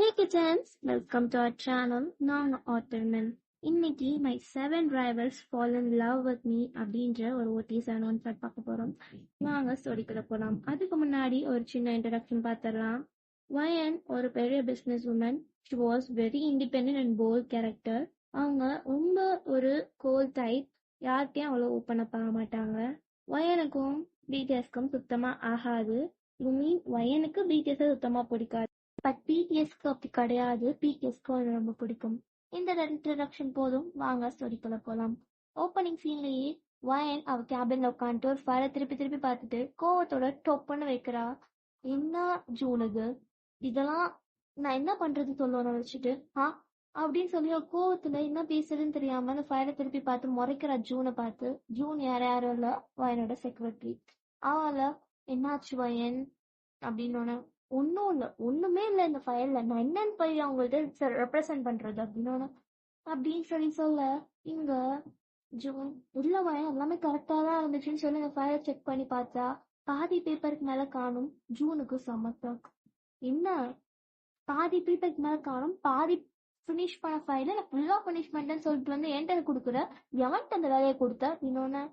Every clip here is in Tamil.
Hey kittens, welcome to our channel. நான் ஆத்தர்மன். இன்னைக்கு my 7 rivals fall in love with me அப்படின்ற ஒரு OTS announcement பார்க்க போறோம். வாங்க ஸ்டோரிக்குள்ள போலாம். அதுக்கு முன்னாடி ஒரு சின்ன இன்ட்ரடக்ஷன் பார்த்துடலாம். வயன் ஒரு பெரிய business woman. She was very independent and bold character. அவங்க ரொம்ப ஒரு கோல் டைப். யார்கிட்டயும் அவ்வளோ ஓப்பன் அப் ஆக மாட்டாங்க. வயனுக்கும் பிடிஎஸ்க்கும் சுத்தமா ஆகாது. வயனுக்கு பிடிஎஸ் சுத்தமா பிடிக்காது. பட் பிடிஎஸ்க்கு அப்படி கிடையாது. பிடிஎஸ்க்கு அது ரொம்ப பிடிக்கும். இந்த இன்ட்ரடக்ஷன் போதும், வாங்க ஸ்டோரிக்குள்ள போலாம். ஓப்பனிங் சீன்லயே வயன் அவ கேபின்ல உட்காந்துட்டு ஒரு ஃபைலை திருப்பி திருப்பி பார்த்துட்டு கோவத்தோட டொப்புன்னு வைக்கிறா. என்ன ஜூன் இது, இதெல்லாம் நான் என்ன பண்றது சொல்லணும் வச்சுட்டு அப்படின்னு சொல்லி கோவத்துல என்ன பேசுறதுன்னு தெரியாம அந்த ஃபைலை திருப்பி பார்த்து முறைக்கிறா ஜூனை பார்த்து. ஜூன் யாரும் இல்ல, வயனோட செக்ரட்டரி. அவள என்னாச்சு வயன் அப்படின்னு ஒன்னும் இல்ல, ஒண்ணுமே இல்ல இந்த ஃபைல்ல, நான் என்னன்னு போய் அவங்கள்ட்ட ரெப்ரசென்ட் பண்றது அப்படின்னு சொல்லி சொல்ல, இங்க ஜூன் இல்ல வயன் எல்லாமே கரெக்டா தான் இருந்துச்சுன்னு சொல்லி இந்த ஃபைலை செக் பண்ணி பார்த்தா பாதி பேப்பருக்கு மேல காணும். ஜூனுக்கு சமத்தம். என்ன பாதி பேப்பருக்கு மேல காணும், பாதி பினிஷ் பண்ண ஃபைல நான் ஃபுல்லா பினிஷ் பண்ணிட்டேன்னு சொல்லிட்டு வந்து என்கிட்ட கொடுக்குற, எவன்ட்டு அந்த வேலையை கொடுத்த இன்னொன்னு.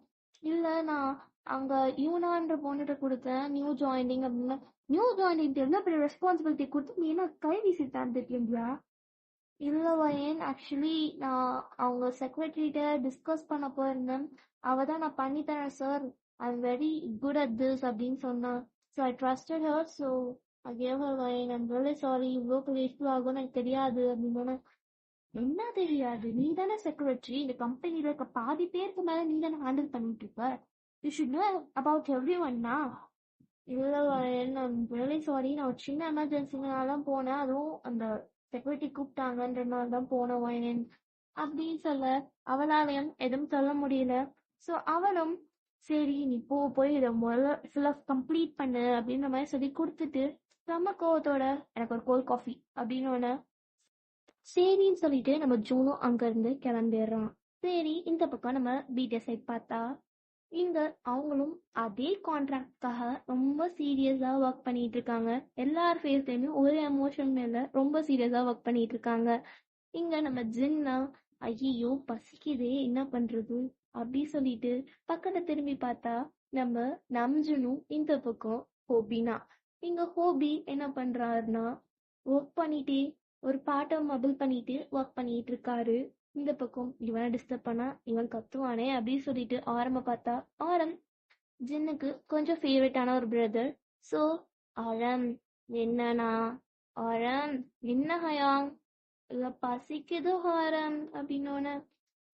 இல்ல நான் அங்க யூனான்ற பொண்ணுகிட்ட கொடுத்தேன், நியூ ஜாயினிங் அப்படின்னு. நியூ ஜாயினிங் எவ்வளவு பெரிய ரெஸ்பான்சிபிலிட்டி கொடுத்து நீ என்ன கை வீசி தந்துட்டியா? இல்ல வயன், ஆக்சுவலி நான் அவங்க செக்ரட்டரிட்ட டிஸ்கஸ் பண்ண போயிருந்தேன். அவ தான் நான் பண்ணி தரேன் sir, I am very good at this அப்படின்னு சொன்னான். So I trusted her, so I gave her wine. I'm really sorry, இவ்வளோ பெரிய இஷ்யூ ஆகும்னு எனக்கு தெரியாது அப்படின்னு. என்ன தெரியாது, நீ தானே செக்ரட்டரி, இந்த கம்பெனில இருக்க பாதி பேருக்கு மேல நீ தானே ஹேண்டில் பண்ணிட்டு இருக்க, you should know about every ஒன்னா. இல்ல ரியலி சாரி, நான் ஒரு சின்ன எமர்ஜென்சினால தான் போனேன், அதுவும் அந்த செக்யூரிட்டி கூப்பிட்டாங்கன்றனால தான் போனேன் வயன் அப்படின்னு சொல்ல, அவளாலையும் எதுவும் சொல்ல முடியல. ஸோ அவளும் சரி நீ போய் இதை முதல்ல ஃபுல்லா கம்ப்ளீட் பண்ணு அப்படின்ற மாதிரி சொல்லி கொடுத்துட்டு செம்ம கோவத்தோட எனக்கு ஒரு கோல்ட் காஃபி அப்படின்னு சரின்னு சொல்லிட்டு நம்ம ஜூனும் அங்க இருந்து கிளம்பிடுறான். சரி, இந்த பக்கம் நம்ம பிடிஎஸ் சைட் பார்த்தா இங்க அவங்களும் அதே கான்ட்ராக்ட்காக ரொம்ப சீரியஸா ஒர்க் பண்ணிட்டு இருக்காங்க. எல்லார் ஃபேஸ்லயுமே ஒரு எமோஷன் மேல ரொம்ப சீரியஸா ஒர்க் பண்ணிட்டு இருக்காங்க. இங்க நம்ம ஜின்னா ஐயோ பசிக்குதே என்ன பண்றது அப்படி சொல்லிட்டு பக்கத்தை திரும்பி பார்த்தா நம்ம நம்ஜனும் இந்த பக்கம் ஹோபினா. இங்க ஹோபி என்ன பண்றாருன்னா ஒர்க் பண்ணிட்டே ஒரு பாட்டை மபிள் பண்ணிட்டு ஒர்க் பண்ணிட்டு இருக்காரு. இந்த பக்கம் இவனை டிஸ்டர்ப் பண்ணா இவன் கத்துவானே அப்படின்னு சொல்லிட்டு ஆரம்ப பார்த்தா ஆரம் ஜின்னுக்கு கொஞ்சம் ஃபேவரட்டான ஒரு பிரதர். ஸோ ஆரம் என்னன்னா ஆரம் என்ன ஹயாங் இல்ல பசிக்குது ஹாரம் அப்படின்னு.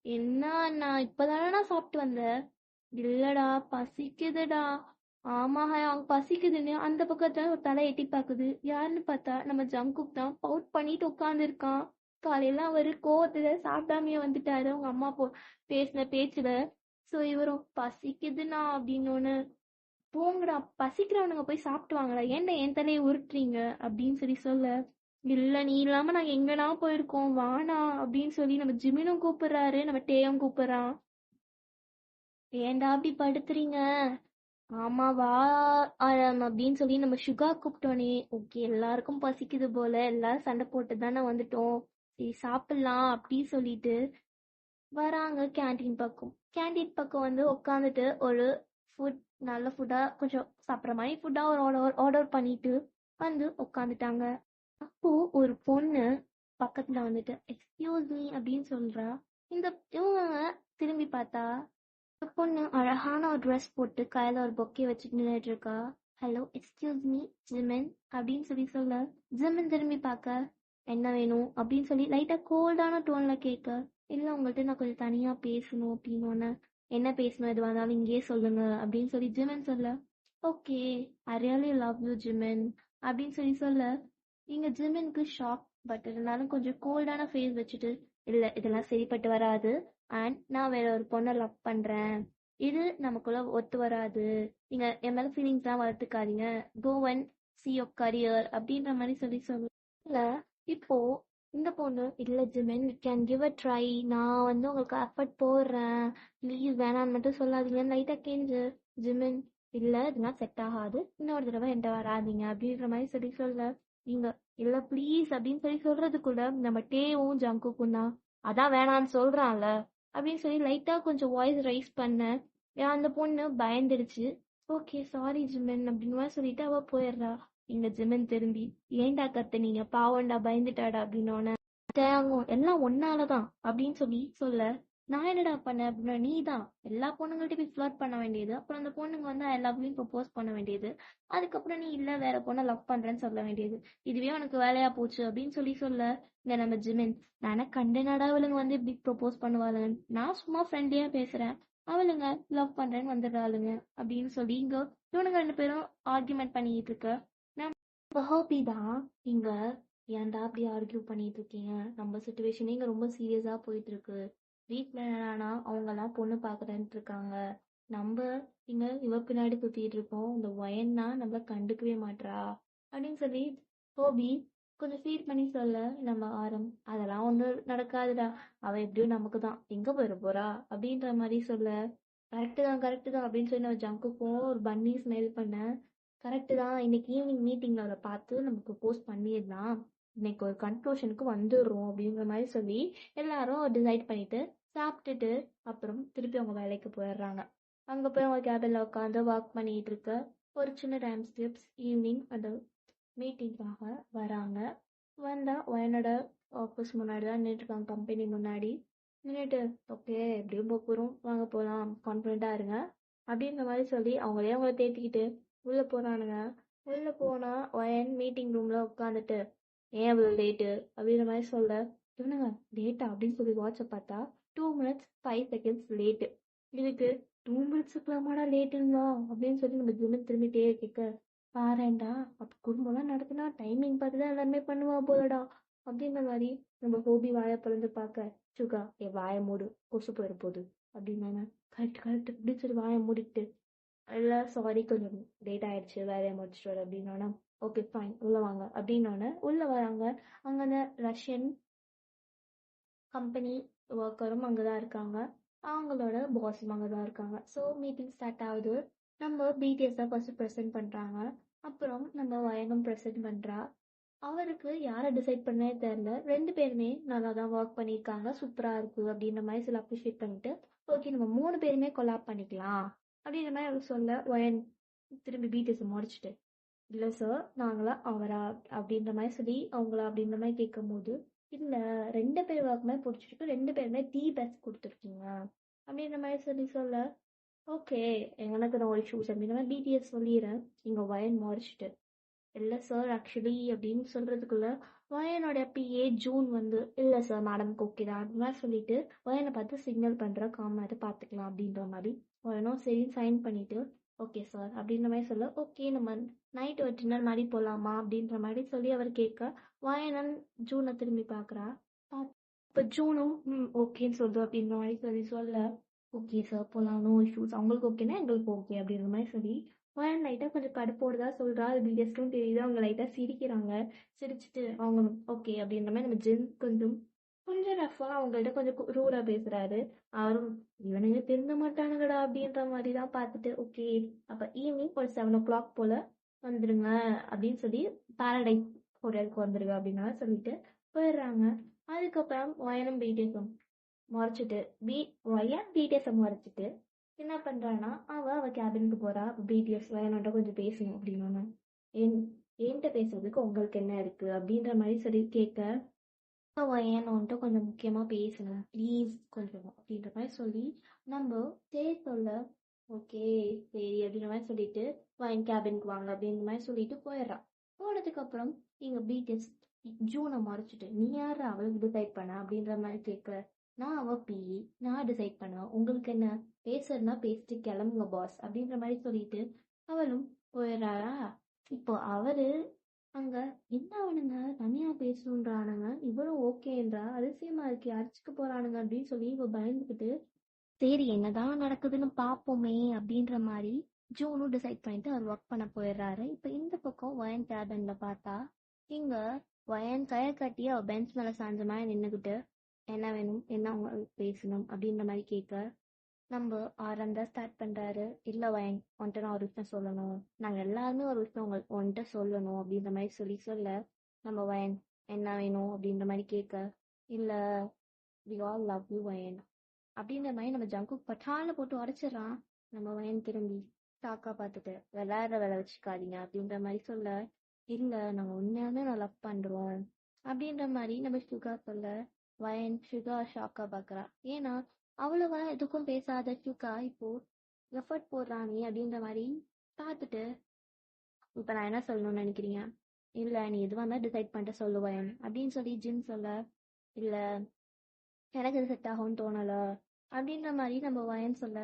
என்ன அண்ணா இப்பதானே நான் சாப்பிட்டு வந்தேன். இல்லடா பசிக்குதுடா. ஆமா ஹயாங் பசிக்குதுன்னு அந்த பக்கத்துல ஒரு தலை எட்டி பாக்குது. யாருன்னு பார்த்தா நம்ம ஜங்குக் தான் பவுட் பண்ணிட்டு உட்கார்ந்து இருக்கான். காலையில அவரு கோவத்துல சாப்பிடாமையே வந்துட்டாரு அவங்க அம்மா பேசின பேச்சுல. சோ இவரும் பசிக்குதுண்ணா அப்படின்னு. போங்கடா, பசிக்கிறவனுங்க போய் சாப்பிட்டு வாங்கடா, ஏன்டா என் தலையை உருட்டுறீங்க அப்படின்னு சொல்லி சொல்ல, இல்ல நீ இல்லாம நாங்க எங்கனா போயிருக்கோம் வானா அப்படின்னு சொல்லி நம்ம ஜிமினும் கூப்பிடுறாரு, நம்ம டேயும் கூப்பிடுறான். ஏன்டா அப்படி படுத்துறீங்க? ஆமா வா ஆரம் அப்படின்னு சொல்லி நம்ம சுகா கூப்பிட்டோனே ஓகே எல்லாருக்கும் பசிக்குது போல, எல்லாரும் சண்டை போட்டு தானே வந்துட்டோம், சரி சாப்பிடலாம் அப்படின்னு சொல்லிட்டு வராங்க கேண்டீன் பக்கம். கேண்டீன் பக்கம் வந்து உட்காந்துட்டு ஒரு ஃபுட் நல்ல ஃபுட்டா கொஞ்சம் சாப்பிட்ற மாதிரி ஃபுட்டா ஒரு ஆர்டர் பண்ணிட்டு வந்து உட்காந்துட்டாங்க. அப்போ ஒரு பொண்ணு பக்கத்துல வந்துட்டு எக்ஸ்கியூஸ் மீ அப்படின்னு சொல்றா. இந்த இவங்க திரும்பி பார்த்தா பொண்ணு அழகான ஒரு ட்ரெஸ் போட்டு கையில ஒரு பொக்கே வச்சுட்டு நின்றுட்டு இருக்கா. ஹலோ எக்ஸ்கியூஸ் மீ ஜிமின் அப்படின்னு சொல்லி சொல்ல, ஜிமின் திரும்பி பார்க்க என்ன வேணும் அப்படின்னு சொல்லி லைட்டா கோல்டான டோன்ல கேட்க, இல்ல உங்கள்கிட்ட நான் கொஞ்சம் தனியா பேசணும் அப்படின்னு. என்ன பேசணும் எதுவாக இருந்தாலும் இங்கேயே சொல்லுங்க அப்படின்னு சொல்லி ஜிமின் சொல்ல, okay I really love you Jimin அப்படின்னு சொல்லி சொல்ல, இங்க ஜிமினுக்கு ஷாக். பட் இருந்தாலும் கொஞ்சம் கோல்டான ஃபேஸ் வச்சுட்டு, இல்ல இதெல்லாம் சரிப்பட்டு வராது அண்ட் நான் வேற ஒரு பொண்ணை லவ் பண்றேன், இது நமக்குள்ள ஒத்து வராது, நீங்க என் மேல ஃபீலிங்ஸ் எல்லாம் வளர்த்துக்காதீங்க, go and see your career அப்படின்ற மாதிரி சொல்லி சொல்ல, இப்போ இந்த பொண்ணு இல்ல Jimin we can give a try, நான் வந்து உங்களுக்கு எஃபர்ட் போடுறேன், ப்ளீஸ் வேணான்னு மட்டும் சொல்லாதீங்க லைட்டா கெஞ்சு. ஜிமின் இல்ல இதெல்லாம் செட் ஆகாது, இன்னொரு தடவை என்கிட்ட வராதிங்க அப்படின்ற மாதிரி சொல்லி சொல்ல, நீங்க இல்ல ப்ளீஸ் அப்படின்னு சொல்லி சொல்றதுக்குள்ள நம்ம டேவும் ஜங்குக்கும் தான் அதான் வேணான்னு சொல்றான்ல அப்படின்னு சொல்லி லைட்டா கொஞ்சம் வாய்ஸ் ரைஸ் பண்ண அந்த பொண்ணு பயந்துடுச்சு. ஓகே சாரி ஜிமின் அப்படின்னு மாதிரி சொல்லிட்டு அவ போயிடுறா. இங்க ஜிமின் திரும்பி ஏன்டா கத்துனீங்க பாவம்டா பயந்துட்டாடா அப்படின்னோடனே தேங்கும் எல்லாம் ஒன்னாலதான் அப்படின்னு சொல்லி சொல்ல நான் என்னடா பண்ணேன் அப்படின்னா நீ தான் எல்லா பொண்ணுங்கள்ட்ட போய் ஃபிளர்ட் பண்ண வேண்டியது, அப்புறம் அந்த பொண்ணுங்க வந்து ஐ லவ் யூ ப்ரொபோஸ் பண்ண வேண்டியது, அதுக்கப்புறம் நீ இல்ல வேற பொண்ணை லவ் பண்றேன்னு சொல்ல வேண்டியது, இதுவே உனக்கு வேலையா போச்சு அப்படின்னு சொல்லி சொல்ல இங்க நம்ம ஜிமின் நானே கண்டனடா அவளுங்க வந்து இப்படி ப்ரொபோஸ் பண்ணுவாளுங்க, நான் சும்மா ஃப்ரெண்ட்லியா பேசுறேன், அவளுங்க லவ் பண்றேன்னு வந்துடுறாளுங்க அப்படின்னு சொல்லி இங்க இவனுங்க ரெண்டு பேரும் ஆர்கியூமெண்ட் பண்ணிட்டு இருக்க நம்ம ஹோபி தான் இங்க ஏன்டா அப்படி ஆர்கியூ பண்ணிட்டு இருக்கீங்க, நம்ம சுச்சுவேஷனே இங்க ரொம்ப சீரியஸா போயிட்டு இருக்கு, வீட்ல என்னன்னா அவங்க எல்லாம் பொண்ணு பாக்குறேன்ட்டு இருக்காங்க, நம்ம இங்க இவ பின்னாடி சுத்திட்டு இருக்கோம், இந்த ஒயன்னா நம்மள கண்டுக்கவே மாட்றா அப்படின்னு சொல்லி ஹோபி கொஞ்சம் ஃபீல் பண்ணி சொல்ல நம்ம ஆரம் அதெல்லாம் ஒண்ணும் நடக்காதுடா, அவ எப்படியும் நமக்கு தான் எங்க போயிட போறா அப்படின்ற மாதிரி சொல்ல கரெக்டு தான் அப்படின்னு சொல்லி நம்ம ஜங்குக்கும் ஒரு பன்னி ஸ்மெல் பண்ண கரெக்டு தான், இன்னைக்கு ஈவினிங் மீட்டிங்ல அவளை பார்த்து நமக்கு ப்ரொபோஸ் பண்ணிடலாம், இன்னைக்கு ஒரு கன்க்ளூஷனுக்கு வந்துடுறோம் அப்படிங்கிற மாதிரி சொல்லி எல்லாரும் டிசைட் பண்ணிட்டு சாப்பிட்டுட்டு அப்புறம் திருப்பி அவங்க வேலைக்கு போயிடுறாங்க. அங்க போய் அவங்க கேபின்ல உட்காந்து ஒர்க் பண்ணிட்டு இருக்க ஒரு சின்ன டைம் ஸ்லிப்ஸ் ஈவினிங் அந்த மீட்டிங்காக வராங்க. வந்தா வயனோட ஆஃபீஸ் முன்னாடி தான் நின்றுருக்காங்க, கம்பெனி முன்னாடி நின்றுட்டு ஓகே எப்படியும் போகிறோம் வாங்க போகலாம் கான்ஃபிடென்ட்டா இருங்க அப்படின்ற மாதிரி சொல்லி அவங்கள தேத்திக்கிட்டு உள்ள போறானுங்க. உள்ள போனா ஒயன் மீட்டிங் ரூம்ல உட்காந்துட்டு ஏன் அவ்வளோ லேட்டு அப்படின்ற மாதிரி சொல்ல இவனுங்க லேட்டா அப்படின்னு சொல்லி வாட்சை பார்த்தா 2 minutes 5 seconds லேட்டு. இதுக்கு 2 minutes லேட்டுங்களா அப்படின்னு சொல்லி நம்ம திரும்பிட்டே கேட்க பாரேன்டா அப்ப குடும்பம்லாம் நடத்தினா டைமிங் பார்த்து தான் எல்லாருமே பண்ணுவா போலடா அப்படின்ற மாதிரி நம்ம ஹோபி வாயை பிளந்து பார்க்க சுகா என் வாயை மூடு கொசு போயிட போகுது அப்படின்னு கரெக்ட் கரெக்ட் அப்படின்னு சொல்லி வாயை மூடிட்டு இல்லை சாரி கொஞ்சம் லேட் ஆயிடுச்சு வேலையை முடிச்சுட்டு வர அப்படின்னா ஓகே ஃபைன் உள்ள வாங்க அப்படின்னோடனே உள்ள வராங்க. அங்க அந்த ரஷ்யன் கம்பெனி ஒர்க்கரும் அங்கதான் இருக்காங்க, அவங்களோட பாஸும் அங்கதான் இருக்காங்க. ஸோ மீட்டிங் ஸ்டார்ட் ஆகுது. நம்ம பிடிஎஸ் தான் ஃபர்ஸ்ட் ப்ரெசென்ட் பண்றாங்க, அப்புறம் நம்ம வயனும் ப்ரெசென்ட் பண்றா. அவருக்கு யாரை டிசைட் பண்ணே தெரியல, ரெண்டு பேருமே நல்லா தான் ஒர்க் பண்ணியிருக்காங்க, சூப்பரா இருக்கு அப்படின்ற மாதிரி சில அப்ரிஷியேட் பண்ணிட்டு ஓகே நம்ம 3 பேருமே கொலாப் பண்ணிக்கலாம் அப்படின்ற மாதிரி அவர் சொல்ல வயன் திரும்பி பிடிஎஸ் முடிச்சுட்டு இல்ல சார் நாங்களா அவரா அப்படின்ற மாதிரி சொல்லி அவங்கள அப்படின்ற மாதிரி கேட்கும் போது இல்ல 2 பேர் வாக்குமே பிடிச்சிருக்கு, 2 பேருமே தி பெஸ்ட் கொடுத்துருக்கீங்க அப்படின்ற மாதிரி சொல்லி சொல்ல ஓகே எனக்கு நான் ஒரு ஷூஸ் அப்படின்ற மாதிரி பிடிஎஸ் சொல்லிடுறேன். இங்க வயன் முடிச்சுட்டு இல்ல சார் ஆக்சுவலி அப்படின்னு சொல்றதுக்குள்ள வயனோட பிஏ ஜூன் வந்து இல்ல சார் மேடம்க்கு ஓகே தான் அந்த மாதிரி சொல்லிட்டு வயனை பார்த்து சிக்னல் பண்ற காமாட்டு பாத்துக்கலாம் அப்படின்ற மாதிரி வயனும் சரி சைன் பண்ணிட்டு ஓகே சார் அப்படின்ற மாதிரி சொல்ல ஓகே நம்ம நைட் ஒரு டின்னர் மாதிரி போலாமா அப்படின்ற மாதிரி சொல்லி அவர் கேட்க வயனன் ஜூனை திரும்பி பாக்குறா. இப்ப ஜூனும் ஓகேன்னு சொல்லுது அப்படின்ற மாதிரி சொல்லி சொல்ல ஓகே சார் போலாம் நோ இஷ்யூஸ், அவங்களுக்கு ஓகேனா எங்களுக்கு ஓகே அப்படின்ற மாதிரி சொல்லி வயன் லைட்டா கொஞ்சம் கடுப்போடு தான் சொல்றா. அது பிடிஎஸ்க்கும் தெரியுது, அவங்க லைட்டா சிரிக்கிறாங்க. சிரிச்சுட்டு அவங்க ஓகே அப்படின்ற மாதிரி நம்ம ஜென் கொஞ்சம் கொஞ்சம் ரஃபா அவங்கள்ட்ட கொஞ்சம் ரூடா பேசுறாரு. அவரும் இவனுங்க திருந்த மாட்டானுங்கடா அப்படின்ற மாதிரி தான் பார்த்துட்டு ஓகே அப்ப ஈவினிங் ஒரு 7 o'clock போல வந்துருங்க அப்படின்னு சொல்லி பாரடைஸ் ஹோட்டலுக்கு வந்துருங்க அப்படின்னா சொல்லிட்டு போயிடுறாங்க. அதுக்கப்புறம் வயனும் பிடிஎஸும் முறைச்சிட்டு வயன் பிடிஎஸை முறைச்சிட்டு என்ன பண்றான்னா அவ கேபினுக்கு போறா. பிடிஎஸ் வயனோட கொஞ்சம் பேசணும் அப்படின்னு என் என்கிட்ட பேசுறதுக்கு உங்களுக்கு என்ன இருக்கு அப்படின்ற மாதிரி சொல்லி கேட்க வயன் வந்துட்டு கொஞ்சம் முக்கியமா பேசணும் ப்ளீஸ் கொஞ்சம் அப்படின்ற மாதிரி சொல்லி நம்ம சரி சொல்ல ஓகே சரி அப்படின்ற மாதிரி சொல்லிட்டு வயன் கேபினுக்கு வாங்க அப்படின்ற மாதிரி சொல்லிட்டு போயிடுறான். போனதுக்கு அப்புறம் இங்க பிடிஎஸ் ஜூனை மறைச்சிட்டு நீ யாரு அவளுக்கு டிசைட் பண்ண அப்படின்ற மாதிரி கேட்க நான் அவ பிஇ நான் டிசைட் பண்ணுவேன், உங்களுக்கு என்ன பேசுறதுனா பேசிட்டு கிளம்புங்க பாஸ் அப்படின்ற மாதிரி சொல்லிட்டு அவளும் போயிடுறாளா. இப்போ அவரு அங்க என்ன அவனுங்க தனியா பேசணுன்றானுங்க, இவரும் ஓகேன்றா அதிசயமா இருக்கு அடிச்சுக்க போறானுங்க அப்படின்னு சொல்லி இவ பயந்துக்கிட்டு சரி என்னதான் நடக்குதுன்னு பாப்போமே அப்படின்ற மாதிரி ஜூனும் டிசைட் பண்ணிட்டு அவர் ஒர்க் பண்ண போயிடுறாரு. இப்ப இந்த பக்கம் வயன் கேபின்ல பார்த்தா இங்க வயன் கையை கட்டி அவ பெஞ்ச் மேல சாஞ்ச மாதிரி நின்னுகிட்டு என்ன வேணும் என்ன உங்களுக்கு பேசணும் அப்படின்ற மாதிரி கேட்க நம்ம ஆரம்பம் தான் ஸ்டார்ட் பண்றாரு. இல்ல வயன் உன்கிட்ட நான் ஒரு விஷயம் சொல்லணும், நாங்க எல்லாருமே ஒரு விஷயம் உங்களுக்கு உன்கிட்ட சொல்லணும் அப்படின்ற மாதிரி சொல்லி சொல்ல நம்ம வயன் என்ன வேணும் அப்படின்ற மாதிரி கேட்க, இல்ல வி ஆல் லவ் யூ வயன் அப்படின்ற மாதிரி நம்ம ஜங்குக் பட்டால போட்டு உடைச்சிடறான். நம்ம வயன் திரும்பி ஷாக்கா பார்த்துட்டு, விளையாடுற வேலை வச்சுக்காதீங்க அப்படின்ற மாதிரி சொல்ல, இல்ல நாங்க உண்மையாவே நான் லவ் பண்றோம் அப்படின்ற மாதிரி நம்ம சுகா சொல்ல, வயன் சுகா ஷாக்கா பாக்குறா. ஏன்னா அவ்வளவா எதுக்கும் பேசாத சுகா இப்போ எஃபர்ட் போடுறானே அப்படின்ற மாதிரி பார்த்துட்டு, இப்ப நான் என்ன சொல்லணும்னு நினைக்கிறீங்க? இல்ல நீ எதுவா இருந்தா டிசைட் பண்ணிட்டு சொல்லுவேன் அப்படின்னு சொல்லி ஜின் சொல்ல, இல்ல எனக்கு இது செட் ஆகும்னு தோணல அப்படின்ற மாதிரி நம்ம வயன் சொல்ல,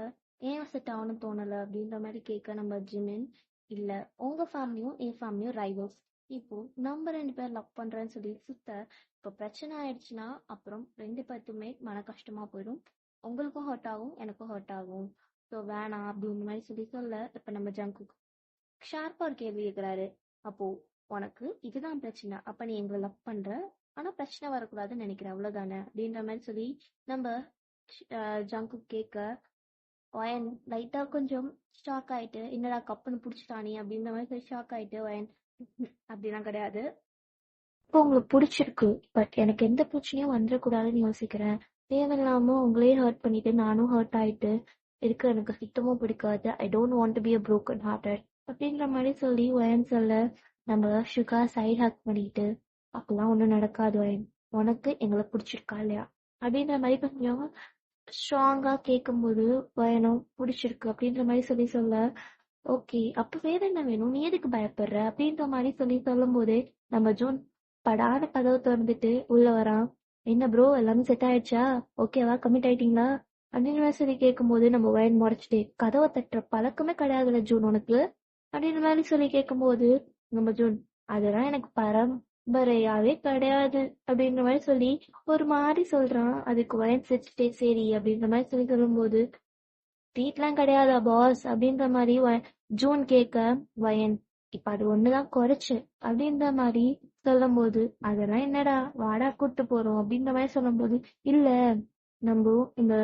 ஏன் செட் ஆகணும்னு தோணல அப்படின்ற மாதிரி கேட்க நம்ம ஜிமின், இல்ல உங்க ஃபேமிலியும் என் ஃபேமிலியும் ரைவல்ஸ். இப்போ நம்ம 2 பேர் லவ் பண்றேன்னு சொல்லி சுத்த, இப்போ பிரச்சனை ஆயிடுச்சுன்னா அப்புறம் 2 பேர்த்துமே மன கஷ்டமா போயிடும். உங்களுக்கும் ஹர்ட் ஆகும், எனக்கும் ஹர்ட் ஆகும். ஸோ வேணாம் அப்படின்ற மாதிரி சொல்லி சொல்ல, இப்ப நம்ம ஜங்கு ஷார்ப்பா ஒரு கேள்வி கேட்கிறாரு. அப்போ உனக்கு இதுதான் பிரச்சனை, அப்ப நீ எங்களை லவ் பண்ற, ஆனா பிரச்சனை வரக்கூடாதுன்னு நினைக்கிறேன், அவ்வளவுதானே அப்படின்ற மாதிரி சொல்லி நம்ம ஜங்கு கேட்க, வயன் லைட்டா கொஞ்சம் ஷாக் ஆயிட்டு, என்னடா கப்புன்னு புடிச்சிட்டானே அப்படின்ற மாதிரி சொல்லி ஷாக் ஆயிட்டு, வயன் அப்படிலாம் கிடையாது, இப்போ உங்களுக்கு பிடிச்சிருக்கு, பட் எனக்கு எந்த பிரச்சனையும் வந்துடக்கூடாதுன்னு யோசிக்கிறேன். தேவையில்லாம உங்களையே ஹர்ட் பண்ணிட்டு நானும் ஹர்ட் ஆயிட்டு இருக்க எனக்கு சுத்தமா பிடிக்காது. I don't want to be a broken hearted அப்படின்ற மாதிரி சொல்லி வயன் சொல்ல, நம்ம சுகா சைட் ஹக் பண்ணிட்டு, அப்பெல்லாம் ஒன்றும் நடக்காது வயன், உனக்கு எங்களை பிடிச்சிருக்கா இல்லையா அப்படின்ற மாதிரி கொஞ்சம் ஸ்ட்ராங்கா கேட்கும்போது, வயனும் பிடிச்சிருக்கு அப்படின்ற மாதிரி சொல்லி சொல்ல, ஓகே அப்ப வேற என்ன வேணும், நீ எதுக்கு பயப்படுற அப்படின்ற மாதிரி சொல்லி சொல்லும் போதே நம்ம ஜூன் படாத கதவு திறந்துட்டு உள்ள வரான். என்ன ப்ரோ எல்லாமே செட் ஆயிடுச்சா, ஓகேவா, கமிட் ஆயிட்டீங்களா அப்படின்னு மாதிரி சொல்லி கேட்கும்போது, நம்ம வயன் முறைச்சிட்டு, கதவை தட்டுற பழக்கமே கிடையாதுல ஜூன் உனக்கு அப்படின்னு மாதிரி சொல்லி கேட்கும்போது, நம்ம ஜூன் அதெல்லாம் எனக்கு பரம்பரையாவே கிடையாது அப்படின்ற மாதிரி சொல்லி ஒரு மாதிரி சொல்றான். அதுக்கு வயன் சிரிச்சுட்டே சரி அப்படின்ற மாதிரி சொல்லி சொல்லும்போது, ட்ரீட்லாம் கிடையாதா பாஸ் அப்படின்ற மாதிரி ஜூன் கேட்க, வயன் இப்ப அது ஒண்ணுதான் குறைச்சு அப்படின்ற மாதிரி சொல்லும் போது, அதெல்லாம் என்னடா வாடா கூட்டு போறோம் அப்படின்ற மாதிரி சொல்லும் போது, இல்ல நம்ம இந்த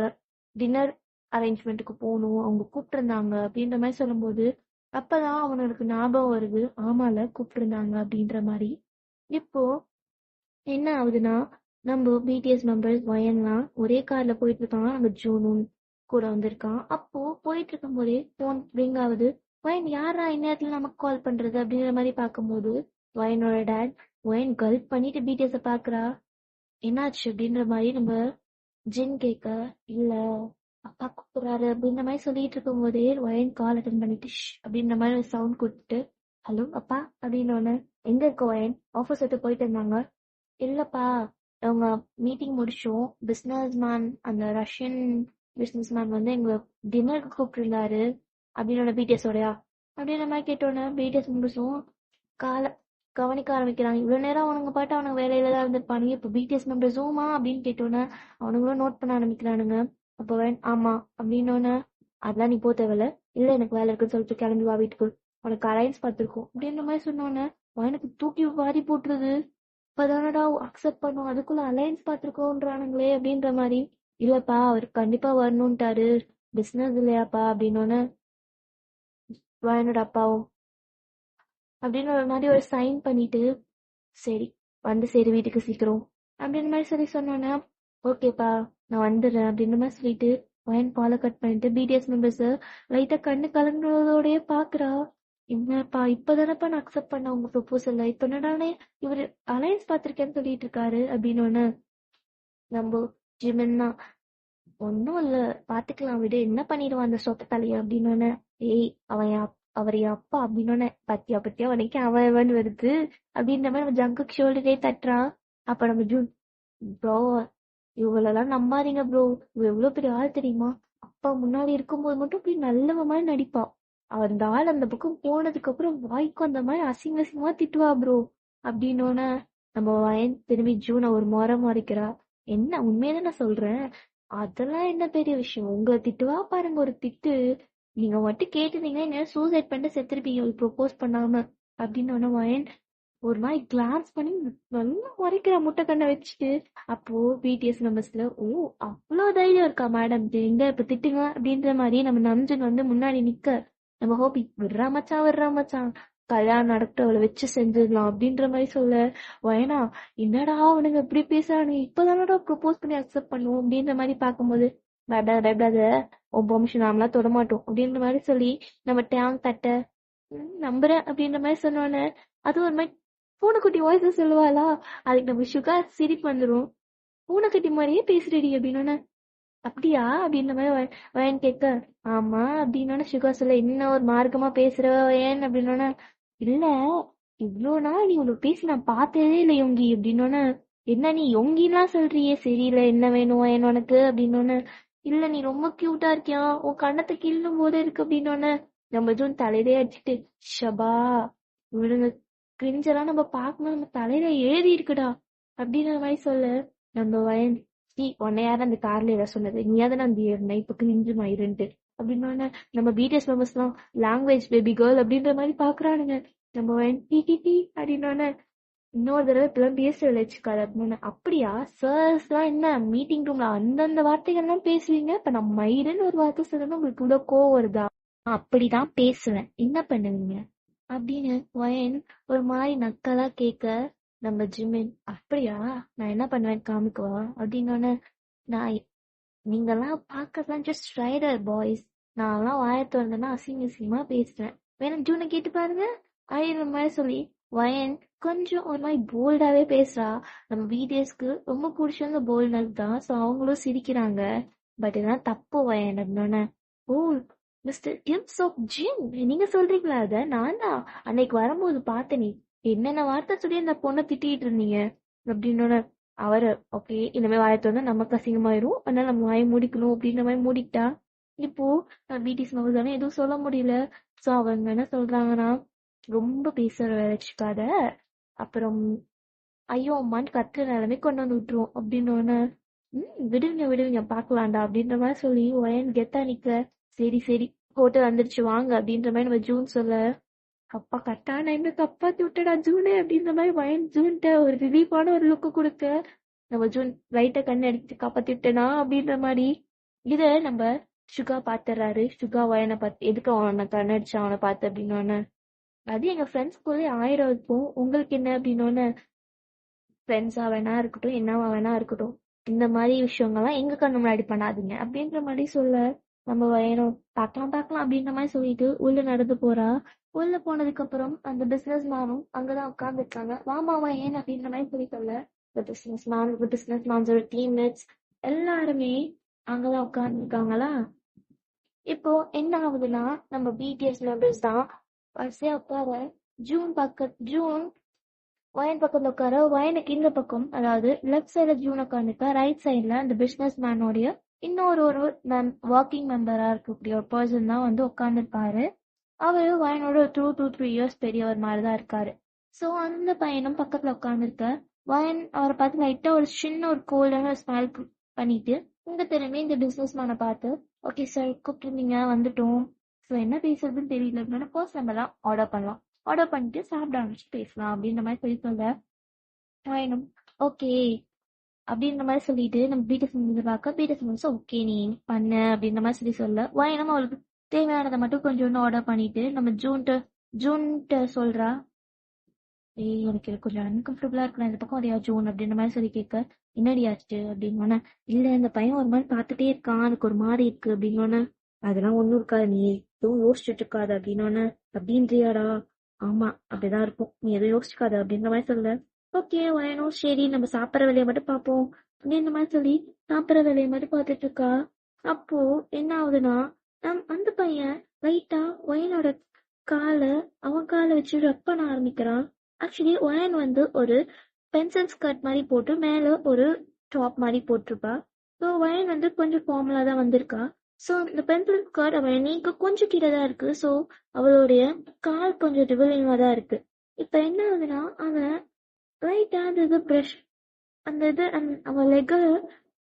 டின்னர் அரேஞ்ச்மெண்ட்டுக்கு போகணும், அவங்க கூப்பிட்டு இருந்தாங்க அப்படின்ற மாதிரி சொல்லும் போது, அப்பதான் அவனுக்கு ஞாபகம் வருது, ஆமால கூப்பிட்டு இருந்தாங்க அப்படின்ற மாதிரி. இப்போ என்ன ஆகுதுன்னா, நம்ம பிடிஎஸ் மெம்பர்ஸ் வயன்லாம் ஒரே கார்ல போயிட்டு இருக்காங்க, அங்க ஜூனும் கூட வந்திருக்கான். அப்போ போயிட்டு இருக்கும் போதே போன் ரிங் ஆகுது. வயன் யாரா இந்நேரத்துல நமக்கு கால் பண்றது அப்படிங்கிற மாதிரி பார்க்கும்போது, வயனோட டேட். வயன் கல்ப் பண்ணிட்டு பிடிஎஸ் பாக்குறா. என்னாச்சு அப்படின்ற மாதிரி நம்ம ஜின் கேட்க, இல்ல அப்பா கூப்பிடுறாரு அப்படின்ற மாதிரி சொல்லிட்டு இருக்கும் போதே வயன் கால் அட்டன் பண்ணிட்டு அப்படின்ற மாதிரி ஒரு சவுண்ட் கொடுத்துட்டு, ஹலோ அப்பா அப்படின்னு, எங்க இருக்க வயன், ஆஃபீஸ் விட்டு போயிட்டு இருந்தாங்க. இல்லப்பா அவங்க மீட்டிங் முடிச்சோம், பிசினஸ் மேன் அந்த ரஷ்யன் பிசினஸ் மேன் வந்து எங்க டின்னருக்கு கூப்பிட்டுருந்தாரு அப்படின்னு பிடிஎஸோடயா அப்படின்ற மாதிரி கேட்டோன்னே பிடிஎஸ் மெம்பர்ஸும் காலை கவனிக்க ஆரம்பிக்கிறாங்க. இவ்வளவு நேரம் அவனுங்க பாட்டு அவனுங்க வேலையில தான் இருந்திருப்பானுங்க, இப்ப பிடிஎஸ் மெம்பர்ஸுமா அப்படின்னு கேட்டோன்னே அவனுங்களும் நோட் பண்ண ஆரம்பிக்கிறானுங்க. அப்போ ஆமா அப்படின்னோன்னு, அதெல்லாம் நீ போ தேவையில்ல, இல்ல எனக்கு வேலை இருக்குன்னு சொல்லிட்டு கிளம்பி வா வீட்டுக்கு, உனக்கு அலைன்ஸ் பார்த்துருக்கோம் அப்படின்ற மாதிரி சொன்னோன்னே எனக்கு தூக்கி வாரி போட்டுருது. இப்பதானடா அக்செப்ட் பண்ணும், அதுக்குள்ள அலையன்ஸ் பாத்துருக்கோன்றானுங்களே அப்படின்ற மாதிரி. இல்லப்பா அவர் கண்டிப்பா வரணும்ட்டாரு, பிசினஸ் இல்லையாப்பா அப்படின்னோன்னு, வயனோட அப்பாவும் அப்படின்னு ஒரு மாதிரி ஒரு சைன் பண்ணிட்டு, சரி வந்து சரி வீட்டுக்கு சீக்கிரம் அப்படின்ற மாதிரி சொல்லி சொன்னோன்னா, ஓகேப்பா நான் வந்துடுறேன் அப்படின்ற மாதிரி சொல்லிட்டு வயன் காலை கட் பண்ணிட்டு பிடிஎஸ் மெம்பர்ஸ் லைட்டா கண்ணு கலங்குறதோடய பாக்குறா. என்னப்பா இப்பதானப்பா நான் அக்செப்ட் பண்ண உங்க ப்ரொபோசல்ல, இப்ப என்னடானே இவரு அலையன்ஸ் பாத்திருக்கேன்னு சொல்லிட்டு இருக்காரு அப்படின்னு நம்ம ஜிமின்னா, ஒன்னும் இல்ல பாத்துக்கலாம் விடு, என்ன பண்ணிடுவான் அந்த சொத்த தலைய அப்படின்னு. ஏய் அவன் அவர் என் அப்பா அப்படின்னு, பத்தியா பத்தியா உனக்கு அவன் வருது அப்படின்ற மாதிரி நம்ம ஜங்குக்கு ஷோல்டரே தட்டுறான். அப்ப நம்ம ஜூன், ப்ரோ இவங்களெல்லாம் நம்பாதீங்க ப்ரோ, இவ எவ்வளவு பெரிய ஆள் தெரியுமா, அப்பா முன்னாடி இருக்கும்போது மட்டும் இப்படி நல்லவ மாதிரி நடிப்பா, அவர் இந்த ஆள் அந்த பக்கம் போனதுக்கு அப்புறம் வாய்க்கு அந்த மாதிரி அசிங்க அசிங்கமா திட்டுவா ப்ரோ அப்படின்னோட நம்ம வயன் திரும்பி ஜூனை ஒரு முறை முறைக்கிறா. என்ன உண்மையதான் நான் சொல்றேன், அதெல்லாம் என்ன பெரிய விஷயம், உங்களை திட்டுவா பாருங்க ஒரு திட்டு, நீங்க மட்டும் கேட்டுருந்தீங்கன்னா என்ன சூசைட் பண்ணிட்டு செத்துருப்பீங்க ப்ரொபோஸ் பண்ணாம அப்படின்னு வயன் ஒரு மாதிரி கிளான்ஸ் பண்ணி நல்லா முறைக்கிற முட்டை கண்ணை வச்சுட்டு. அப்போ பிடிஎஸ் மெம்பர்ஸ்ல, ஓ அவ்வளவு தைரியம் இருக்கா மேடம், எங்க இப்ப திட்டுங்க அப்படின்ற மாதிரி நம்ம நம்ஜன் வந்து முன்னாடி நிக்க, நம்ம ஹோபி விடுறா மச்சான் கல்யாணம் நடக்கட்டும், அவளை வச்சு செஞ்சிடலாம் அப்படின்ற மாதிரி சொல்ல, வயனா என்னடா அவனுங்க இப்படி பேசுறானுங்க, இப்பதானடா ப்ரொபோஸ் பண்ணி அக்செப்ட் பண்ணுவோம் அப்படின்ற மாதிரி பார்க்கும்போது, பயப்படாத பயப்படாத, உன் பெர்மிஷன் நாமலாம் தொட மாட்டோம் அப்படின்ற மாதிரி சொல்லி நம்ம டேங் தட்ட நம்புறேன் அப்படின்ற மாதிரி சொன்னோன்னே, அது ஒரு மாதிரி பூனைக்குட்டி வாய்ஸ் சொல்லுவாளா, அதுக்கு நம்ம சுகா சிரிப்பு வந்துடும். பூனைக்குட்டி மாதிரியே பேசுறடி அப்படின்னோன்னே, அப்படியா அப்படின்ற மாதிரி வயன் கேட்க, ஆமா அப்படின்னோட சுகா சொல்ல, என்ன ஒரு மார்க்கமா பேசுற ஏன் அப்படின்னோட, இல்ல இவ்வளவு நாள் நீ இவ்வளவு பேசி நான் பார்த்ததே இல்லை யோங்கி அப்படின்னோட, என்ன நீ யோங்கிலாம் சொல்றியே, சரியில்ல என்ன வேணும் ஏன் உனக்கு அப்படின்னோட, இல்ல நீ ரொம்ப கியூட்டா இருக்கியா, உன் கண்ணத்தை கிள்ளும் போது இருக்கு அப்படின்னோட, நம்ம ஜூன் தலையிலே அடிச்சுட்டு, ஷபா இவனுங்க கிரிஞ்செல்லாம் நம்ம பார்க்கணும், நம்ம தலையில எழுதி இருக்குடா அப்படின்ற மாதிரி சொல்ல, நம்ம வயன் உன்னை யாரும் அந்த கார்ல ஏதாவது சொன்னது, நீ தானே அந்த ஏறின இப்ப கிழிஞ்சு மயிருன்ட்டு அப்படின்னு நம்ம பிடிஎஸ் மெம்பர்ஸ் எல்லாம் லாங்குவேஜ் பேபி கேர்ள் அப்படின்ற மாதிரி பாக்குறானுங்க. நம்ம டி டி டி அப்படின்னோடனே, இன்னொரு தடவை இப்பெல்லாம் பேச வச்சுக்காது அப்படின்னு. அப்படியா சர்ஸ் எல்லாம் என்ன மீட்டிங் ரூம்ல அந்தந்த வார்த்தைகள் எல்லாம் பேசுவீங்க, இப்ப நம்ம மயிருன்னு ஒரு வார்த்தை சொல்லணும் உங்களுக்கு கூட கோவம் வருதா? அப்படிதான் பேசுவேன், என்ன பண்ணுவீங்க அப்படின்னு வயன் ஒரு மாதிரி நக்கலா கேட்க, நம்ம ஜிமின் அப்படியா நான் என்ன பண்ணுவேன் காமிக்குவா அப்படின்னோடனே, நான் நீங்கெல்லாம் பார்க்கறதுலாம் ஜஸ்ட் ரைடர் பாய்ஸ், நான்லாம் வாயத்து வந்தேன்னா அசிங்க அசிங்கமா பேசுறேன், வேணா ஜூனை கேட்டு பாருங்க அப்படின்ற மாதிரி சொல்லி வயன் கொஞ்சம் ஒரு மாதிரி போல்டாவே பேசுறா. நம்ம பிடிஎஸ்க்கு ரொம்ப பிடிச்சவங்க போல்ட்னஸ் தான், ஸோ அவங்களும் சிரிக்கிறாங்க. பட் இதெல்லாம் தப்பு வயன் அப்படின்னோடனே, ஓ மிஸ்டர் கிம்ஸ் ஆஃப் ஜின் நீங்க சொல்றீங்களா? அத நான் தான் அன்னைக்கு வரும்போது பார்த்தேனே, என்னென்ன வார்த்தை சொல்லி அந்த பொண்ணை திட்டிட்டு இருந்தீங்க அப்படின்னோட, அவரு ஓகே இனிமே வாயத்து வந்து நமக்கு அசிங்கமாயிரும், அதனால நம்ம வாயை மூடிக்கணும் அப்படின்ற மாதிரி மூடிக்கிட்டா. இப்போ பிடிஎஸ் மெம்பர்ஸ் தானே எதுவும் சொல்ல முடியல, ஸோ அவங்க என்ன சொல்றாங்கன்னா, ரொம்ப பேசுற வச்சுக்காத, அப்புறம் ஐயோ அம்மான்னு கத்துற நிலைமை கொண்டு வந்து விட்டுருவோம் அப்படின்னோடனே, விடுவிங்க விடுவிங்க பாக்கலாம்டா அப்படின்ற மாதிரி சொல்லி ஒயன் கெத்தா நிக்க, சரி சரி ஹோட்டல் வந்துருச்சு வாங்க அப்படின்ற மாதிரி நம்ம ஜூன் சொல்ல, அப்பா கரெக்டான டைம்ல தப்பாத்தி விட்டடா ஜூனு அப்படின்ற மாதிரி வயன் ஜூன்ட்ட ஒரு ரிலீஃபான ஒரு லுக்கு கொடுக்க, நம்ம ஜூன் லைட்டா கண்ணு அடிச்சு காப்பாத்தி விட்டனா அப்படின்ற மாதிரி. இத நம்ம சுகா பாத்துறாரு. சுகா வயனை பார்த்து, எதுக்கு அவனை கண்ணு அடிச்சு அவனை பார்த்து அப்படின்னோன்னு, அது எங்க ஃப்ரெண்ட்ஸ்குள்ளே 1000 இருக்கும், உங்களுக்கு என்ன அப்படின்னோன்னு, ஃப்ரெண்ட்ஸா வேணா இருக்கட்டும் என்னவா வேணா இருக்கட்டும், இந்த மாதிரி விஷயங்கள்லாம் எங்க கண்ணு முன்னாடி பண்ணாதீங்க அப்படின்ற மாதிரி சொல்ல, நம்ம வயனும் பார்க்கலாம் பார்க்கலாம் அப்படின்ற மாதிரி சொல்லிட்டு உள்ள நடந்து போறா. உள்ள போனதுக்கு அப்புறம் அந்த பிசினஸ் மேனும் அங்கதான் உட்கார்ந்துருக்காங்க. வாமா வயன் அப்படின்ற மாதிரி சொல்லி சொல்ல, பிசினஸ் மேன்ஸோட டீம்மேட்ஸ் எல்லாருமே அங்கதான் உட்கார்ந்துருக்காங்களா. இப்போ என்ன ஆகுதுன்னா, நம்ம பிடிஎஸ் மெம்பர்ஸ் தான் வரிசையா உட்கார, ஜூன் வயன் பக்கத்துல உட்கார, வயனுக்கு இந்த பக்கம், அதாவது லெஃப்ட் சைட்ல ஜூன் உட்காந்துருக்கா, ரைட் சைட்ல அந்த பிசினஸ் மேனோடைய இன்னொரு ஒர்க்கிங் மெம்பரா இருக்கக்கூடிய ஒரு பர்சன் தான் வந்து உட்காந்துருப்பாரு. அவரு வயனோட 2-3 இயர்ஸ் பெரியவர் மாதிரிதான் இருக்காரு. சோ அந்த பையனும் பக்கத்துல உட்காந்துருக்க, வயன் அவரை பார்த்து லைட்டா ஒரு சின்ன ஒரு கோல்டான ஸ்மைல் பண்ணிட்டு இங்க திரும்பி இந்த பிசினஸ் மேனை பார்த்து, ஓகே சார் கூப்பிட்டுருந்தீங்க வந்துட்டோம், ஸோ என்ன பேசுறதுன்னு தெரியல அப்படின்னா, ஃபர்ஸ்ட் நம்ம எல்லாம் ஆர்டர் பண்ணலாம், ஆர்டர் பண்ணிட்டு சாப்பிட ஆரம்பிச்சு பேசலாம் அப்படின்ற மாதிரி சொல்லி சொல்ல, வயனும் ஓகே அப்படின்ற மாதிரி சொல்லிட்டு நம்ம பிடிஎஸ் பார்க்க, பிடிஎஸ் ஓகே நீ பண்ண அப்படின்ற மாதிரி சொல்லி சொல்ல, வயனும் அவளுக்கு தேவையானதை மட்டும் கொஞ்சோண்டு ஆர்டர் பண்ணிட்டு நம்ம ஜூன்ட்ட சொல்றா, ஏய் எனக்கு கொஞ்சம் அன்கம்ஃபர்டபுளா இருக்கலாம் இந்த பக்கம் வரையா ஜூன் அப்படின்ற மாதிரி சொல்லி கேட்க, என்னடி ஆச்சு அப்படின்னு, இல்ல இந்த பையன் ஒரு மாதிரி பார்த்துட்டே இருக்கான், எனக்கு ஒரு மாதிரி இருக்கு அப்படின்னு. அதெல்லாம் ஒண்ணும் இருக்காது, நீ எதுவும் யோசிச்சுட்டு இருக்காது அப்படின்னு. அப்படின்றியாடா? ஆமா அப்படிதான் இருக்கும், நீ எதுவும் யோசிச்சுக்காது அப்படின்ற மாதிரி சொல்ல, ஓகே வயனும் சரி நம்ம சாப்பிட்ற வேலையை மட்டும் பார்ப்போம் அப்படின்ற மாதிரி சொல்லி சாப்பிட்ற வேலையை மட்டும் பார்த்துட்டு இருக்கா. அப்போ என்ன ஆகுதுன்னா, அந்த பையன் லைட்டா வயனோட அவன் காலை வச்சு ரப் பண்ண ஆரம்பிக்கிறான். ஆக்சுவலி ஒயன் வந்து ஒரு பென்சில் ஸ்கர்ட் மாதிரி போட்டு மேல ஒரு டாப் மாதிரி போட்டிருப்பா. ஸோ ஒயன் வந்து கொஞ்சம் ஃபார்மலா தான் வந்திருக்கா. ஸோ இந்த பென்சில் ஸ்கர்ட் அவன் நீங்க கொஞ்சம் கீழே தான் இருக்கு. ஸோ அவளுடைய கால் கொஞ்சம் ரிவலிங்கா தான் இருக்கு. இப்ப என்ன ஆகுதுன்னா, அவன் ரைட்டா அந்த இது பிரஷ் அவன் லெக்க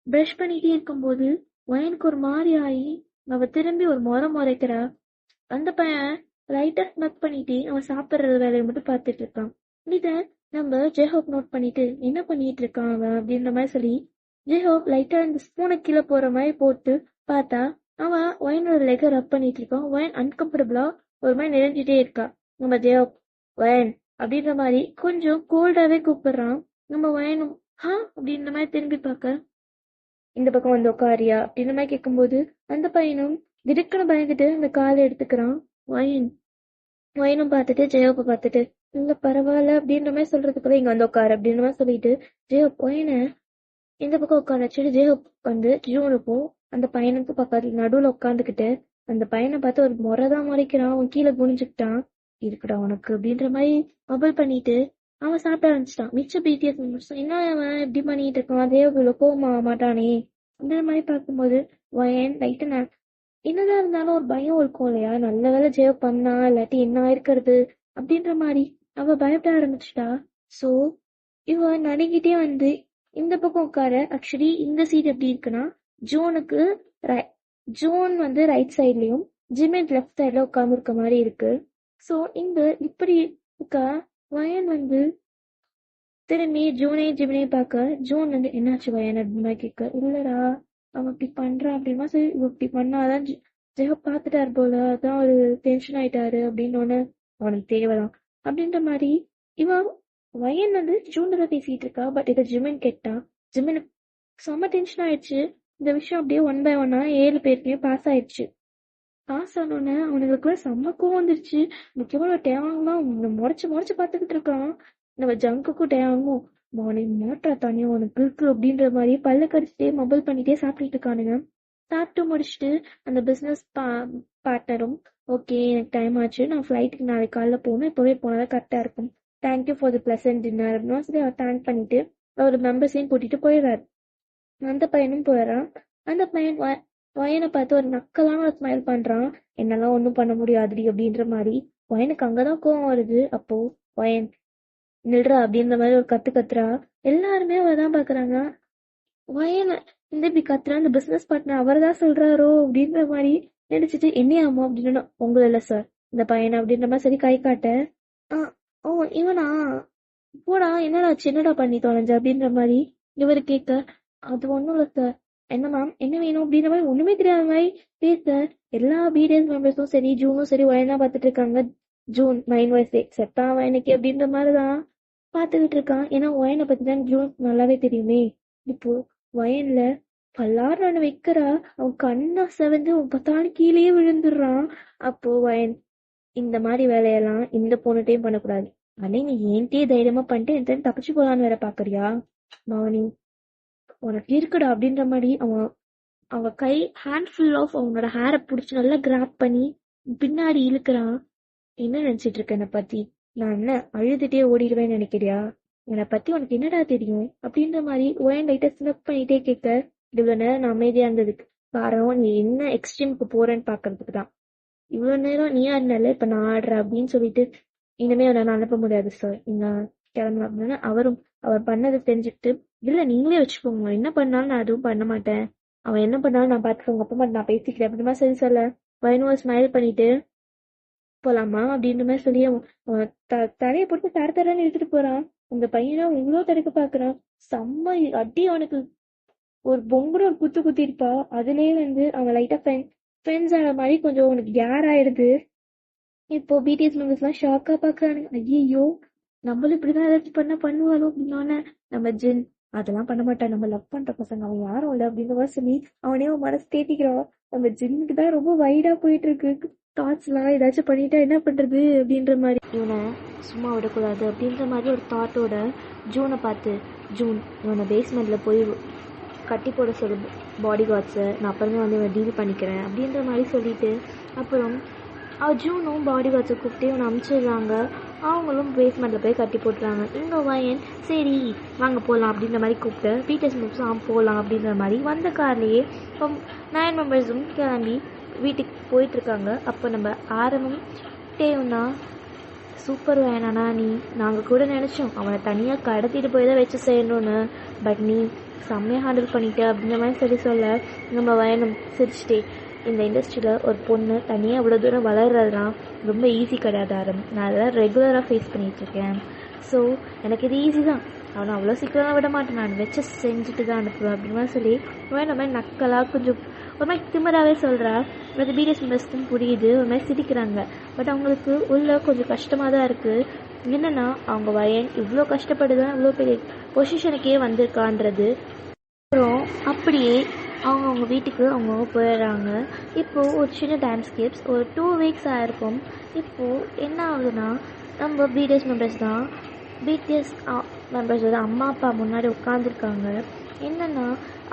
பிரஷ் பண்ணிட்டே இருக்கும்போது ஒயனுக்கு ஒரு மாதிரி ஆகி அவ திரும்பி ஒரு முறைக்கிறா. அந்த பையன் லைட்டா ஸ்மெக் பண்ணிட்டு அவன் சாப்பிடுற வேலையை மட்டும் பார்த்துட்டு இருக்கான். இத நம்ம ஜெஹோப் நோட் பண்ணிட்டு என்ன பண்ணிட்டு இருக்கான் அவன் அப்படின்ற மாதிரி சொல்லி, ஜெஹோப் லைட்டா இந்த ஸ்பூனை கீழே போற மாதிரி போட்டு பார்த்தா அவன் ஒயனோட லெக்க ரப் பண்ணிட்டு இருக்கான். ஒயன் அன்கம்ஃபர்டபுளா ஒரு மாதிரி நிறைஞ்சிட்டே இருக்கா. நம்ம ஜெஹோப் வயன் அப்படின்ற மாதிரி கொஞ்சம் கோல்டாவே கூப்பிடுறான். நம்ம வயனும் அப்படின்ற மாதிரி திரும்பி பார்க்க, இந்த பக்கம் வந்து உட்காரியா அப்படின்ற மாதிரி கேட்கும்போது அந்த பையனும் திடுக்குன்னு பயந்துட்டு அந்த காலை எடுத்துக்கிறான். வயன் வயனும் பார்த்துட்டு ஜெயோப்பை பார்த்துட்டு இல்ல பரவாயில்ல அப்படின்ற மாதிரி சொல்றதுக்குள்ள இங்க வந்து உட்காரு அப்படின்ற மாதிரி சொல்லிட்டு ஜெயோப் வயனை இந்த பக்கம் உட்கார வச்சுட்டு ஜெயோப் வந்து ஜூனுக்கும் அந்த பையனுக்கு பக்கத்துல நடுவுல உட்காந்துக்கிட்டு அந்த பையனை பார்த்து ஒரு முறைதான் முறைக்கிறான். அவன் கீழே குனிஞ்சுக்கிட்டான். இருக்குடா உனக்கு அப்படின்ற மாதிரி மொபைல் பண்ணிட்டு அவன் சாப்பிட ஆரம்பிச்சிட்டான். மிச்ச பிடிஎஸ் என்ன அவன் எப்படி பண்ணிட்டு இருக்கான், அதே இவ்வளவு கோவமா மாட்டானே இந்த மாதிரி பார்க்கும்போது வயன் லைட்டு என்னதான் இருந்தாலும் ஒரு பயம் இருக்கும் இல்லையா, நல்ல வேலை ஜெயோ பண்ணா இல்லாட்டி என்ன ஆயிருக்கிறது அப்படின்ற மாதிரி அவ பயப்பட ஆரம்பிச்சிட்டா. சோ இவ நடுங்கிட்டே வந்து இந்த பக்கம் உட்கார. ஆக்சுவலி இந்த சீட் எப்படி இருக்குன்னா ஜோனுக்கு ஜோன் வந்து ரைட் சைட்லயும் ஜிமின் லெஃப்ட் சைட்ல உட்கார்ந்து இருக்க மாதிரி இருக்கு. சோ இங்க இப்படி இருக்கா. வயன் வந்து திரும்பி ஜூனையும் பார்க்க ஜூன் வந்து என்னாச்சு வயன் அப்படின்னு மாதிரி கேட்க, இல்லடா அவன் இப்படி பண்றான் அப்படின்னா சரி இவ இப்படி பண்ணாதான் ஜெக பார்த்துட்டாரு போல, அதான் ஒரு டென்ஷன் ஆயிட்டாரு அப்படின்னு ஒண்ணு அவனுக்கு தேவைதான் அப்படின்ற மாதிரி இவன் வயன் வந்து ஜூன்ல பேசிட்டு இருக்கா. பட் இதை ஜிமின் கேட்டான். ஜிமின் செம்ம டென்ஷன் ஆயிடுச்சு. இந்த விஷயம் அப்படியே 1 by 1 7 பேருக்குமே பாஸ் ஆயிடுச்சு. பாஸ் ஆனோடனே அவனுக்கு செம்ம கோவம் வந்துருச்சு. முக்கியமா டேவாங்கலாம் முறைச்சு பார்த்துக்கிட்டு இருக்கான். நம்ம ஜங்குக்கும் டேவாங்கும் மார்னிங் மாட்டா தானே உனக்கு இருக்கு அப்படின்ற மாதிரி பல்ல கடிச்சிட்டே மொபைல் பண்ணிட்டே சாப்பிட்டுட்டு இருக்கானுங்க. சாப்பிட்டு முடிச்சுட்டு அந்த பிசினஸ் பார்ட்னரும் ஓகே எனக்கு டைம் ஆச்சு, நான் ஃப்ளைட்டுக்கு நாளைக்கு காலைல போகணும், இப்பவே போனாதான் கரெக்டா இருக்கும், thank you for the pleasant dinner அப்படின்னு சொல்லி அவர் தேங்க் பண்ணிட்டு ஒரு மெம்பர்ஸையும் கூட்டிட்டு போயிடுறாரு. அந்த பையனும் போயிடறான். அந்த பையன் வயனை பார்த்து ஒரு நக்கலான ஒரு ஸ்மைல் பண்றான். என்னெல்லாம் ஒண்ணும் பண்ண முடியாதுடி அப்படின்ற மாதிரி. வயனுக்கு அங்கதான் கோவம் வருது. அப்போ வயன் நில்றா அப்படின்ற மாதிரி ஒரு கத்துறா. எல்லாருமே அவதான் பாக்குறாங்க. வயன் இந்த இப்படி கத்துறா, இந்த பிசினஸ் பார்ட்னர் அவர் தான் சொல்றாரோ அப்படின்ற மாதிரி நினைச்சிட்டு என்னையாமோ அப்படின்னு உங்களை இல்ல சார் இந்த பையன் அப்படின்ற மாதிரி சரி கை காட்ட, ஓ இவனா போடா என்னடா சின்னடா பண்ணி தொலைஞ்ச அப்படின்ற மாதிரி இவர் கேட்க, அது ஒண்ணும் இல்ல சார், என்ன மேம் என்ன வேணும் அப்படின்ற மாதிரி ஒண்ணுமே தெரியாத மாதிரி பேச எல்லா பிடிஎஸ் மெம்பர்ஸும் சரி ஜூனும் சரி வயனா பார்த்துட்டு இருக்காங்க. ஜூன் 9 வயசு செத்தா வயனுக்கு அப்படின்ற மாதிரிதான் பார்த்துக்கிட்டு இருக்கான். ஏன்னா வயனை பத்தி தான் ஜூன் நல்லாவே தெரியுமே. இப்போ வயன்ல பல்லாறு வைக்கிறா, அவன் கண்ணா செவந்து பத்தாண்டு கீழேயே விழுந்துடுறான். அப்போ வயன் இந்த மாதிரி வேலையெல்லாம் இந்த பொண்ணுட்டையும் பண்ணக்கூடாது, ஆனா நீ ஏன்ட்டே தைரியமா பண்ணிட்டு என் தப்பிச்சு போலான்னு வேற பாக்குறியா மாவனி, உனக்கு இருக்குடா அப்படின்ற மாதிரி அவன் கை ஹேண்ட் ஃபுல் ஆஃப் அவனோட ஹேரை பிடிச்சி நல்லா கிராப் பண்ணி பின்னாடி இழுக்கிறான். என்ன நினைச்சிட்டு இருக்க என்னை பத்தி, நான் என்ன அழுதுட்டே ஓடிடுவேன்னு நினைக்கிறியா, என்னை பத்தி உனக்கு என்னடா தெரியும் அப்படின்ற மாதிரி ஒயன் லைட்டா ஸ்னப் பண்ணிட்டே கேட்க, இவ்வளவு நேரம் நான் அமைதியா இருந்ததுக்கு காரணம் நீ என்ன எக்ஸ்ட்ரீமுக்கு போறேன்னு பாக்குறதுக்கு தான். இவ்வளவு நேரம் நீ ஆடினால இப்ப நான் ஆடுறேன் அப்படின்னு சொல்லிட்டு இனிமே அவனை அனுப்ப முடியாது சார், நீங்க கிளம்பலாம் அப்படின்னு அவர் பண்ணதை தெரிஞ்சுக்கிட்டு, இல்ல நீங்களே வச்சுக்கோங்க என்ன பண்ணாலும் நான் எதுவும் பண்ண மாட்டேன், அவன் என்ன பண்ணாலும் நான் பாத்துக்கோங்க அப்ப மட்டும் நான் பேசிக்கிறேன் அப்படின்ற மாதிரி சரி சொல்ல வயனுவா ஸ்மைல் பண்ணிட்டு போலாமா அப்படின்ற மாதிரி சொல்லி அவன் தலையை போட்டு தரன்னு இழுத்துட்டு போறான். அந்த பையனை இவ்வளவு தடுக்க பாக்குறான். செம்ம அடி அவனுக்கு ஒரு பொங்குற ஒரு குத்தி இருப்பா. அதுலயே வந்து அவன் லைட்டா ஃப்ரெண்ட்ஸ் ஆன மாதிரி கொஞ்சம் அவனுக்கு கேர் ஆயிடுது. இப்போ பிடிஎஸ் மெம்பர்ஸ் எல்லாம் ஷாக்கா பாக்குறானுங்க. ஐயோ நம்மளும் இப்படிதான் ஏதாச்சும் பண்ணுவாளோ அப்படின்னோன்னு நம்ம ஜின் அதெல்லாம் பண்ண மாட்டான், நம்ம லவ் பண்ற பசங்க அவன் யாரும் இல்லை அப்படின்ற மாதிரி சொல்லி அவனே அவன் மனசு தேத்திக்கிறான். நம்ம ஜின்னுக்கு தான் ரொம்ப வைடா போயிட்டு இருக்கு தாட்ஸ் எல்லாம், ஏதாச்சும் பண்ணிட்டா என்ன பண்றது அப்படின்ற மாதிரி. இவனை சும்மா விடக்கூடாது அப்படின்ற மாதிரி ஒரு தாட்டோட ஜூனை பார்த்து, ஜூன் இவனை பேஸ்மெண்ட்ல போய் கட்டி போட சொல்லு பாடி கார்ட்ஸை, நான் அப்புறமே வந்து இவனை டீல் பண்ணிக்கிறேன் அப்படின்ற மாதிரி சொல்லிட்டு அப்புறம் ஜூனும் பாடி கார்ட்ஸை கூப்பிட்டு இவனை அனுப்பிச்சிடுறாங்க. அவங்களும் பேஸ்மெண்ட்டில் போய் கட்டி போட்டுறாங்க. இங்கே வயன் சரி வாங்க போகலாம் அப்படின்ற மாதிரி கூப்பிட்டு பிடிஎஸ் மெம்பர்ஸும் போகலாம் அப்படின்ற மாதிரி வந்த கார்லேயே இப்போ 9 மெம்பர்ஸும் கிளம்பி வீட்டுக்கு போயிட்டுருக்காங்க. அப்போ நம்ம ஆரம்பம் டேவுனா சூப்பர் வேணாண்ணா நீ, நாங்கள் கூட நினச்சோம் அவனை தனியாக கடத்திட்டு போய் தான் வச்சு செய்யணும்னு, பட் நீ செம்மையாக ஹேண்டில் பண்ணிட்ட அப்படின்ற மாதிரி சொல்ல நம்ம வயனும் சிரிச்சிட்டே, இந்த இண்டஸ்ட்ரியில் ஒரு பொண்ணு தனியாக இவ்வளோ தூரம் வளர்றதுலாம் ரொம்ப ஈஸி கிடையாது ஆரம், நான் அதெல்லாம் ரெகுலராக ஃபேஸ் பண்ணிகிட்ருக்கேன். ஸோ எனக்கு இது ஈஸி தான், அவனை அவ்வளோ சீக்கிரமாக விட மாட்டேன், நான் வச்சு செஞ்சுட்டு தான் அனுப்புவேன் அப்படின்னா சொல்லி நம்ம மாதிரி நக்கலாக கொஞ்சம் ஒரு மாதிரி திமிராகவே சொல்கிறா. பட் பிடிஎஸ் மெம்பர்ஸ்க்கும் புரியுது, ஒரு மாதிரி சிரிக்கிறாங்க. பட் அவங்களுக்கு உள்ள கொஞ்சம் கஷ்டமாக தான் இருக்குது. என்னென்னா அவங்க வயன் இவ்வளோ கஷ்டப்பட்டு தான் இவ்வளோ பெரிய பொசிஷனுக்கே வந்திருக்கான்றது. அப்புறம் அப்படியே அவங்க வீட்டுக்கு அவங்க போயிடுறாங்க. இப்போது ஒரு சின்ன டான்ஸ் கிளிப்ஸ் ஒரு 2 வீக்ஸ் ஆகிருக்கும். இப்போது என்ன ஆகுதுன்னா, நம்ம பிடிஎஸ் மெம்பர்ஸ் தான் பிடிஎஸ் மெம்பர்ஸோட அம்மா அப்பா முன்னாடி உட்காந்துருக்காங்க. என்னென்னா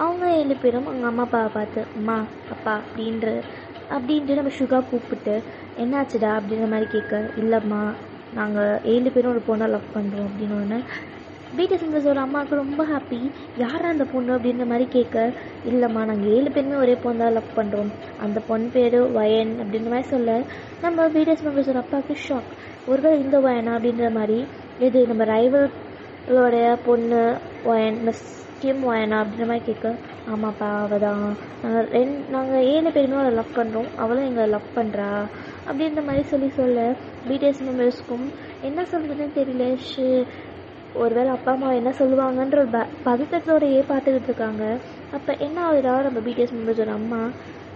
அவங்க 7 பேரும் அவங்க அம்மா அப்பாவை பார்த்து அம்மா அப்பா அப்படின்ட்டு நம்ம சுகா கூப்பிட்டு என்னாச்சுடா அப்படின்ற மாதிரி கேட்க, இல்லைம்மா நாங்கள் 7 பேரும் ஒரு பொண்ணை லவ் பண்ணுறோம் அப்படின்னு ஒன்று. பிடிஎஸ் மெம்பர்ஸோட அம்மாவுக்கு ரொம்ப ஹாப்பி. யாரா அந்த பொண்ணு அப்படின்ற மாதிரி கேட்க, இல்லைம்மா நாங்கள் 7 பேருமே ஒரே பொண்ணு தான் லவ் பண்ணுறோம், அந்த பொண்ணு பேர் வயன் அப்படின்ற மாதிரி சொல்ல, நம்ம பிடிஎஸ் மெம்பர்ஸோட அப்பாவுக்கு ஷாக். ஒருவேளை இந்த வயனா அப்படின்ற மாதிரி, இது நம்ம ரைவலோடைய பொண்ணு வயன் மிஸ் கிம் வயனா அப்படின்ற மாதிரி கேட்க, ஆமாப்பா அவள் தான், நாங்கள் 7 பேருமே அவளை லவ் பண்ணுறோம், அவளும் எங்களை லவ் பண்ணுறா அப்படின்ற மாதிரி சொல்ல பிடிஎஸ் மெம்பர்ஸ்க்கும் என்ன சொல்கிறதுன்னு தெரியல. ஒருவேளை அப்பா அம்மா என்ன சொல்லுவாங்கன்ற ஒரு பதட்டத்தோடையே பார்த்துக்கிட்டு இருக்காங்க. அப்போ என்ன ஆகுதுடா, நம்ம பிடிஎஸ் மெம்பர்ஸோட அம்மா,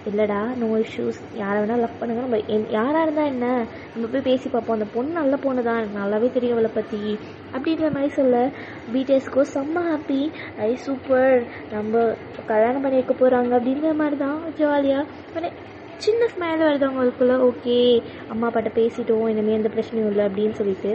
இல்லைடா நோ இஷ்யூஸ், யாரை வேணால் லவ் பண்ணுங்க, நம்ம யாராக இருந்தால் என்ன, நம்ம போய் பேசி பார்ப்போம், அந்த பொண்ணு நல்ல பொண்ணு தான், எனக்கு நல்லாவே தெரியும் அவளை பற்றி அப்படின்ற மாதிரி சொல்ல, பிடிஎஸ்க்கோ செம்ம ஹாப்பி. சூப்பர், நம்ம கல்யாணம் பண்ணி வைக்க போகிறாங்க அப்படின்ற மாதிரி தான் ஜாலியாக சின்ன ஸ்மைல் வருது அவங்களுக்குள்ள. ஓகே அம்மா அப்பாட்ட பேசிட்டோம், இனிமேல் எந்த பிரச்சனையும் இல்லை அப்படின்னு சொல்லிட்டு.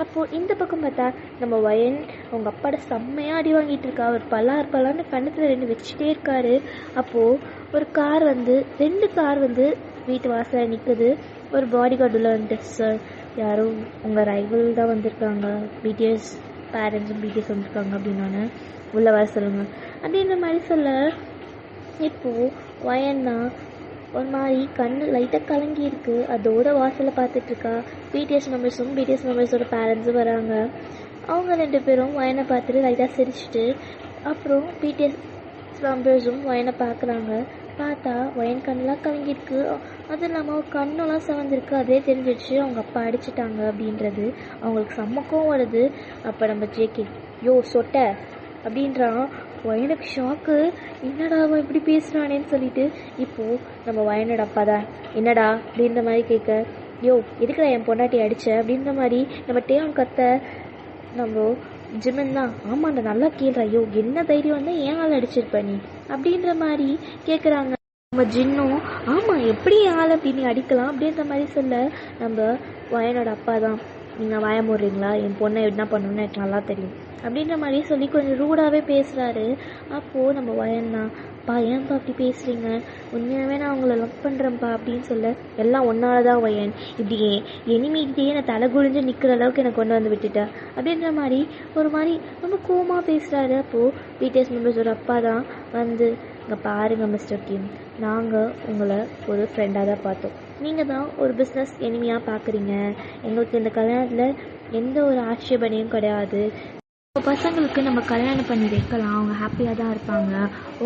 அப்போது இந்த பக்கம் பார்த்தா நம்ம வயன் அவங்க அப்பாட்ட செம்மையாக அடி வாங்கிட்டு இருக்கா. அவர் பல்லான்னு கண்ணத்தில் 2 வச்சுட்டே இருக்காரு. அப்போது ஒரு கார் வந்து 2 கார் வந்து வீட்டு வாசலில் நிற்குது. ஒரு பாடி கார்டில் வந்துட்டு, சார் யாரும் உங்கள் ரைவல் தான் வந்திருக்காங்க, பிடிஎஸ் பேரண்ட்ஸும் பிடிஎஸ் வந்திருக்காங்க அப்படின்னு உள்ள வர சொல்லுங்கள் அப்படின்ற மாதிரி சொல்ல, இப்போது வயன்னா ஒரு மாதிரி கண்ணு லைட்டாக கலங்கி இருக்குது. அதோட வாசலை பார்த்துட்ருக்கா. பிடிஎஸ் மெம்பர்ஸோட பேரண்ட்ஸும் வராங்க. அவங்க 2 பேரும் வயனை பார்த்துட்டு லைட்டாக சிரிச்சுட்டு, அப்புறம் பிடிஎஸ் மெம்பர்ஸும் வயனை பார்க்குறாங்க. பார்த்தா வயன் கண்ணெலாம் கலங்கியிருக்கு. அதுவும் இல்லாமல் கண்ணெல்லாம் செவந்திருக்கு. அதே தெரிஞ்சிடுச்சு அவங்க அப்பா அடிச்சிட்டாங்க அப்படின்றது. அவங்களுக்கு செம்மக்கம் வருது. அப்போ நம்ம ஜேகே யோ சொட்ட அப்படின்றான். வயனுக்கு ஷாக்கு, என்னடா அவன் இப்படி பேசுகிறானேன்னு சொல்லிட்டு. இப்போது நம்ம வயனோட அப்பா தான், என்னடா அப்படின்ற மாதிரி கேட்க, யோ எதுக்குடா என் பொண்டாட்டி அடிச்ச அப்படின்ற மாதிரி நம்ம டேவன் கத்த, நம்ம ஜிமன் தான், ஆமாண்டா நல்லா கேள்றா, யோ என்ன தைரியம் வந்து ஏன் ஆள் அடிச்சிருப்ப நீ அப்படின்ற மாதிரி கேட்குறாங்க. நம்ம ஜின்னும் ஆமாம் எப்படி ஆள் அப்படி நீ அடிக்கலாம் அப்படின்ற மாதிரி சொல்ல, நம்ம வயனோட அப்பா தான், நீங்கள் வாய மூடுறீங்களா, என் பொண்ணை என்ன பண்ணணும்னு எனக்கு நல்லா தெரியும் அப்படின்ற மாதிரி சொல்லி கொஞ்சம் ரூடாகவே பேசுகிறாரு. அப்போது நம்ம வயன்னா, பா ஏன்ப்பா அப்படி பேசுகிறீங்க, உண்மையாகவே நான் அவங்கள லவ் பண்ணுறேன்ப்பா அப்படின்னு சொல்ல, எல்லாம் ஒன்னால தான் வயன், இப்படி எனிமிக்கிட்டே நான் தலை குழிஞ்சு நிற்கிற அளவுக்கு எனக்கு கொண்டு வந்து விட்டுட்டேன் அப்படின்ற மாதிரி ஒரு மாதிரி ரொம்ப கோவமாக பேசுகிறாரு. அப்போது பிடிஎஸ் மெம்பர்ஸோட அப்பா தான் வந்து, இங்கே பாருங்கள் மிஸ்டர் கிம், நாங்கள் உங்களை ஒரு ஃப்ரெண்டாக தான் பார்த்தோம், நீங்கள் தான் ஒரு பிஸ்னஸ் எனிமியாக பார்க்குறீங்க, எங்களுக்கு இந்த கல்யாணத்தில் எந்த ஒரு ஆட்சேபனையும் கிடையாது, பசங்களுக்கு நம்ம கல்யாணம் பண்ணி வைக்கலாம், அவங்க ஹாப்பியாக தான் இருப்பாங்க,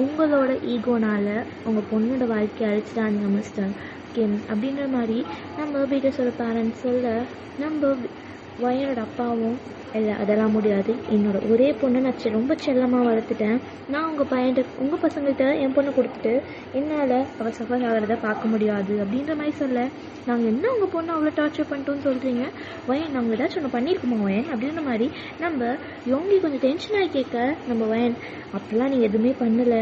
உங்களோட ஈகோனால் உங்கள் பொண்ணோட வாழ்க்கையை அழிச்சிட்டாங்க மிஸ்டர் கிம் அப்படின்ற மாதிரி நம்ம பிடிஎஸோட பேரண்ட்ஸ் சொல்ல, நம்ம வயனோட அப்பாவும் இல்லை அதெல்லாம் முடியாது, என்னோட ஒரே பொண்ணை நான் ரொம்ப செல்லமாக வளர்த்துட்டேன், நான் உங்கள் பசங்கள்கிட்ட என் பொண்ணை கொடுத்துட்டு என்னால் அவள் சஃபர் ஆகிறத பார்க்க முடியாது அப்படின்ற மாதிரி சொல்ல, நாங்கள் என்ன உங்கள் பொண்ணை அவ்வளோ டார்ச்சர் பண்ணிட்டோன்னு சொல்கிறீங்க வயன், நாங்கள் ஏதாச்சும் ஒன்று பண்ணியிருக்கோமா வயன் அப்படின்ற மாதிரி நம்ம யோங்கி கொஞ்சம் டென்ஷன் ஆகி கேட்க, நம்ம வயன் அப்படிலாம் நீங்கள் எதுவுமே பண்ணலை,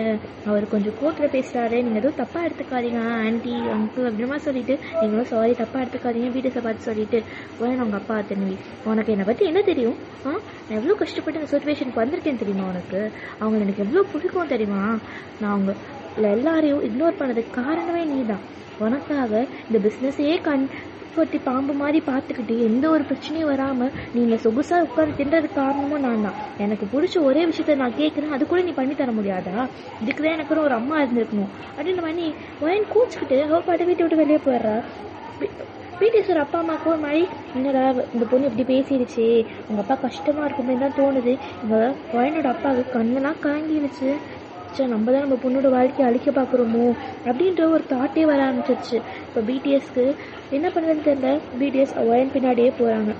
அவர் கொஞ்சம் கோர்ட்டில் பேசுகிறாரு, நீங்கள் எதுவும் தப்பாக எடுத்துக்காதீங்க ஆன்ட்டி அங்கிள் அப்படின்ற மாதிரி சொல்லிவிட்டு, நீங்களும் சாரி தப்பாக எடுத்துக்காதீங்க வீட்டை பார்த்து சொல்லிவிட்டு, வயன் அவங்க அப்பா திரும்பி, உனக்கு என்னை பற்றி என்ன தெரியும், நான் எவ்வளோ கஷ்டப்பட்டு இந்த சுச்சுவேஷனுக்கு வந்திருக்கேன்னு தெரியுமா உனக்கு, அவங்க எனக்கு எவ்வளோ பிடிக்கும் தெரியுமா, நான் அவங்க எல்லாரையும் இக்னோர் பண்ணதுக்கு காரணமே நீ தான், உனக்காக இந்த பிஸ்னஸையே கொட்டி பாம்பு மாதிரி பார்த்துக்கிட்டு எந்த ஒரு பிரச்சனையும் வராமல் நீங்கள் சொகுசாக உட்காந்து தின்றதுக்கு காரணமும் நான் தான், எனக்கு பிடிச்ச ஒரே விஷயத்த நான் கேட்குறேன், அது கூட நீ பண்ணி தர முடியாதா, இதுக்கு தான் எனக்கு ஒரு அம்மா இருந்திருக்கணும் அப்படின்ற மாதிரி வயன் கூச்சிக்கிட்டு அவள் பாட்டு வீட்டை விட்டு வெளியே போயிடுறா. பிடிஎஸோட அப்பா அம்மாவுக்கு ஒரு மாதிரி, என்னடா இந்த பொண்ணு இப்படி பேசிடுச்சு, உங்கள் அப்பா கஷ்டமாக இருக்குமே தான் தோணுது, எங்கள் வயனோட அப்பாவுக்கு கண்ணெல்லாம் காங்கிடுச்சு, நம்ம தான் நம்ம பொண்ணோட வாழ்க்கையை அழிக்க பார்க்குறோமோ அப்படின்ற ஒரு தாட்டே வர ஆரம்பிச்சிருச்சு. இப்போ பிடிஎஸ்க்கு என்ன பண்ணுறதுன்னு தெரியல, பிடிஎஸ் வயன் பின்னாடியே போகிறாங்க.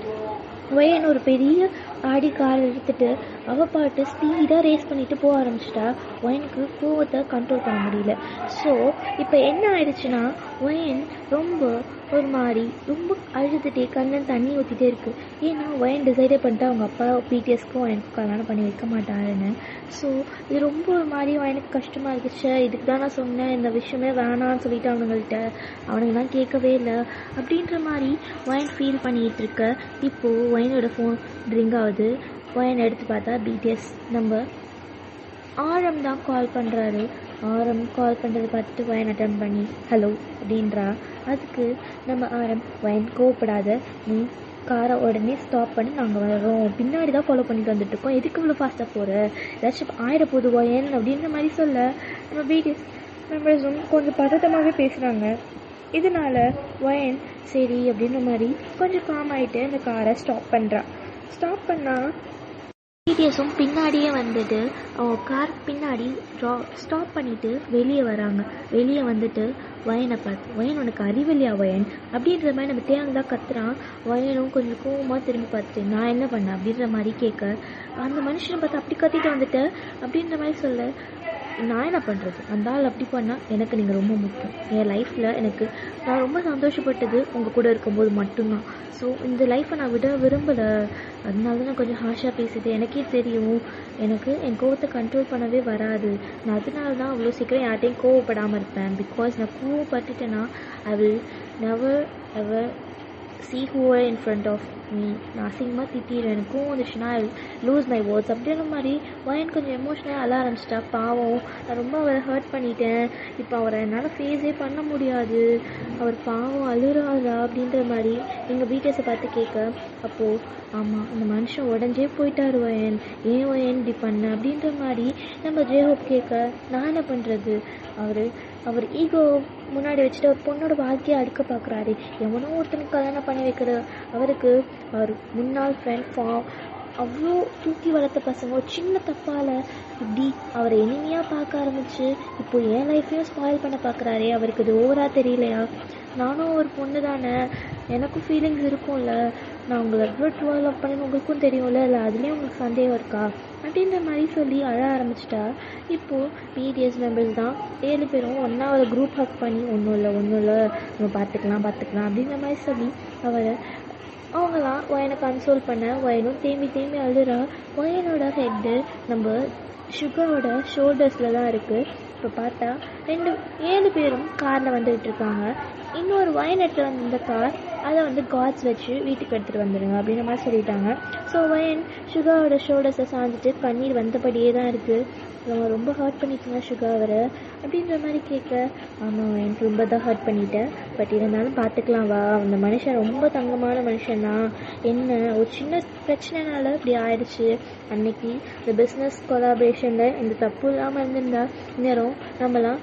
வயன் ஒரு பெரிய ஆடி கார் எடுத்துகிட்டு அவள் பாட்டு ஸ்பீடாக ரேஸ் பண்ணிட்டு போக ஆரம்பிச்சிட்டா. ஒயனுக்கு கோவத்தை கண்ட்ரோல் பண்ண முடியல. ஸோ இப்போ என்ன ஆயிடுச்சுன்னா, ஒயன் ரொம்ப ஒரு மாதிரி ரொம்ப அழுதுகிட்டே கண்ணன் தண்ணி ஊற்றிட்டே இருக்கு. ஏன்னா ஒயன் டிசைடே பண்ணிட்டு அவங்க அப்பா பிடிஎஸ்க்கும் ஒயனுக்கு கல்யாணம் பண்ணி வைக்க மாட்டாருன்னு. ஸோ இது ரொம்ப ஒரு மாதிரி ஒயனுக்கு கஷ்டமாக இருந்துச்சு. இதுக்கு தான் நான் சொன்னேன், இந்த விஷயமே வேணான்னு சொல்லிட்டு அவனுங்க தான் கேட்கவே இல்லை அப்படின்ற மாதிரி ஒயன் ஃபீல் பண்ணிகிட்டு இருக்க. இப்போது ஒயனோட ஃபோன் ரிங் ஆகுது. ஒயன் எடுத்து பார்த்தா பிடிஎஸ் நம்பர். ஆரம் தான் கால் பண்ணுறாரு. ஆரம் கால் பண்ணுறது பார்த்துட்டு ஒயன் அட்டன் பண்ணி ஹலோ அப்படின்றா. அதுக்கு நம்ம ஆரம், ஒயன் கோவப்படாத, நீ காரை உடனே ஸ்டாப் பண்ணி நாங்கள் வரோம், பின்னாடி தான் ஃபாலோ பண்ணிட்டு வந்துட்டுருக்கோம், எதுக்கு இவ்வளோ ஃபாஸ்ட்டாக போகிற, ஏதாச்சும் ஆயிட போகுது ஒயன் அப்படின்ற மாதிரி சொல்ல நம்ம பிடிஎஸ் மெம்பர்ஸும் கொஞ்சம் பதட்டமாகவே பேசுகிறாங்க. இதனால் ஒயன் சரி அப்படின்ற மாதிரி கொஞ்சம் காம் ஆகிட்டு அந்த காரை ஸ்டாப் பண்ணுறா. ஸ்டாப் பண்ணால் பிடிஎஸும் பின்னாடியே வந்துட்டு அவங்க கார் பின்னாடி ஸ்டாப் பண்ணிவிட்டு வெளியே வராங்க. வெளியே வந்துட்டு ஒயனை பார்த்து, ஒயன் உனக்கு அறிவில்லையா ஒயன் அப்படின்ற மாதிரி நம்ம தேவைதான் கத்துறான். ஒயனும் கொஞ்சம் கோவமாக திரும்பி பார்த்துட்டு நான் என்ன பண்ணேன் அப்படின்ற மாதிரி கேட்க, அந்த மனுஷனை பார்த்து அப்படி கத்திட்டு வந்துட்டேன் அப்படின்ற மாதிரி சொல்ல, நான் என்ன பண்ணுறது, அந்த ஆள் அப்படி பண்ணால் எனக்கு நீங்கள் ரொம்ப முக்கியம். என் லைஃப்பில் நான் ரொம்ப சந்தோஷப்பட்டது உங்கள் கூட இருக்கும்போது மட்டும்தான். ஸோ இந்த லைஃப்பை நான் விட விரும்பலை. அதனால தான் நான் கொஞ்சம் ஹார்ஷாக பேசிட்டு, எனக்கே தெரியும் எனக்கு என் கோவத்தை கண்ட்ரோல் பண்ணவே வராது. நான் அதனால தான் அவ்வளோ சீக்கிரம் யார்ட்டையும் கோவப்படாமல் இருப்பேன். பிகாஸ் நான் கோவப்பட்டுட்டேன்னா I will never ever see who are in front of me. நான் அசிங்கமாக திட்டிடுவேன், எனக்கு கோவம் வந்துச்சுன்னா ஐ லூஸ் மை வேர்ட்ஸ் அப்படின்ற மாதிரி. ஒயன் கொஞ்சம் எமோஷனலாக அழ ஆரம்பிச்சிட்டா. பாவம், நான் ரொம்ப அவரை ஹர்ட் பண்ணிட்டேன், இப்போ அவரை என்னால் ஃபேஸே பண்ண முடியாது, அவர் பாவம் அழுறாரா அப்படின்ற மாதிரி எங்கள் பிடிஎஸை பார்த்து கேட்க, அப்போது ஆமாம் அந்த மனுஷன் உடஞ்சே போயிட்டார் ஒயன், ஏன் ஒயன் இப்படி பண்ண அப்படின்ற மாதிரி நம்ம ஜேஹோப் கேட்க, நான் என்ன பண்ணுறது, அவர் ஈகோ முன்னாடி வச்சுட்டு ஒரு பொண்ணோட வாழ்க்கையை அடுக்க பார்க்குறாரு. எவனோ ஒருத்தனுக்கு கல்யாணம் பண்ணி வைக்கிற அவருக்கு அவர் முன்னாள் ஃப்ரெண்ட் அவ்வளோ தூக்கி வளர்த்த பசங்க ஒரு சின்ன தப்பால் இப்படி அவரை எளிமையாக பார்க்க ஆரம்பிச்சு இப்போ என் லைஃப்பையும் ஸ்பாயில் பண்ண பார்க்குறாரே, அவருக்கு இது ஓவராக தெரியலையா? நானும் ஒரு பொண்ணு தானே, எனக்கும் ஃபீலிங்ஸ் இருக்கும்ல, நான் உங்களை எவ்வளோ ட்ரூவாக லவ் பண்ணேன்னு உங்களுக்கும் தெரியும்ல, இல்லை அதுலேயும் உங்களுக்கு சந்தேகம் இருக்கா அப்படின்ற மாதிரி சொல்லி அழ ஆரம்பிச்சிட்டா. இப்போது பிடிஎஸ் மெம்பர்ஸ் தான் 7 பேரும் ஒன்றா ஒரு குரூப் ஹக் பண்ணி ஒன்றும் இல்லை நம்ம பார்த்துக்கலாம் அப்படின்ற மாதிரி சொல்லி அவங்களாம் ஒயனை கன்சோல் பண்ண. ஒயனும் தேம்பி அழுறா. ஒயனோட ஹெட்டு நம்ம சுகரோட ஷோல்டர்ஸில் தான் இருக்குது. இப்போ பார்த்தா 7 பேரும் காரில் வந்துகிட்டு இருக்காங்க. இன்னொரு ஒயன் எடுத்து வந்த கார் அதை காட்ஸ் வச்சு வீட்டுக்கு எடுத்துகிட்டு வந்துடுங்க அப்படின்ற மாதிரி சொல்லிட்டாங்க. ஸோ ஒயன் சுகாவோட ஷோல்டர்ஸை சாஞ்சிட்டு கண்ணீர் வந்தபடியே தான் இருக்குது. ரொம்ப ஹர்ட் பண்ணிட்டேங்க சுகா அவரை அப்படின்ற மாதிரி கேட்க, ஆமாம் எனக்கு ரொம்ப தான் ஹர்ட் பண்ணிட்டேன், பட் இருந்தாலும் பார்த்துக்கலாம் வா, அந்த மனுஷன் ரொம்ப தங்கமான மனுஷன்தான், என்ன ஒரு சின்ன பிரச்சனைனால இப்படி ஆயிடுச்சு, அன்னைக்கு இந்த பிஸ்னஸ் கொலாபரேஷனில் இந்த தப்பு இல்லாமல் இருந்திருந்தா நேரம் நம்மளாம்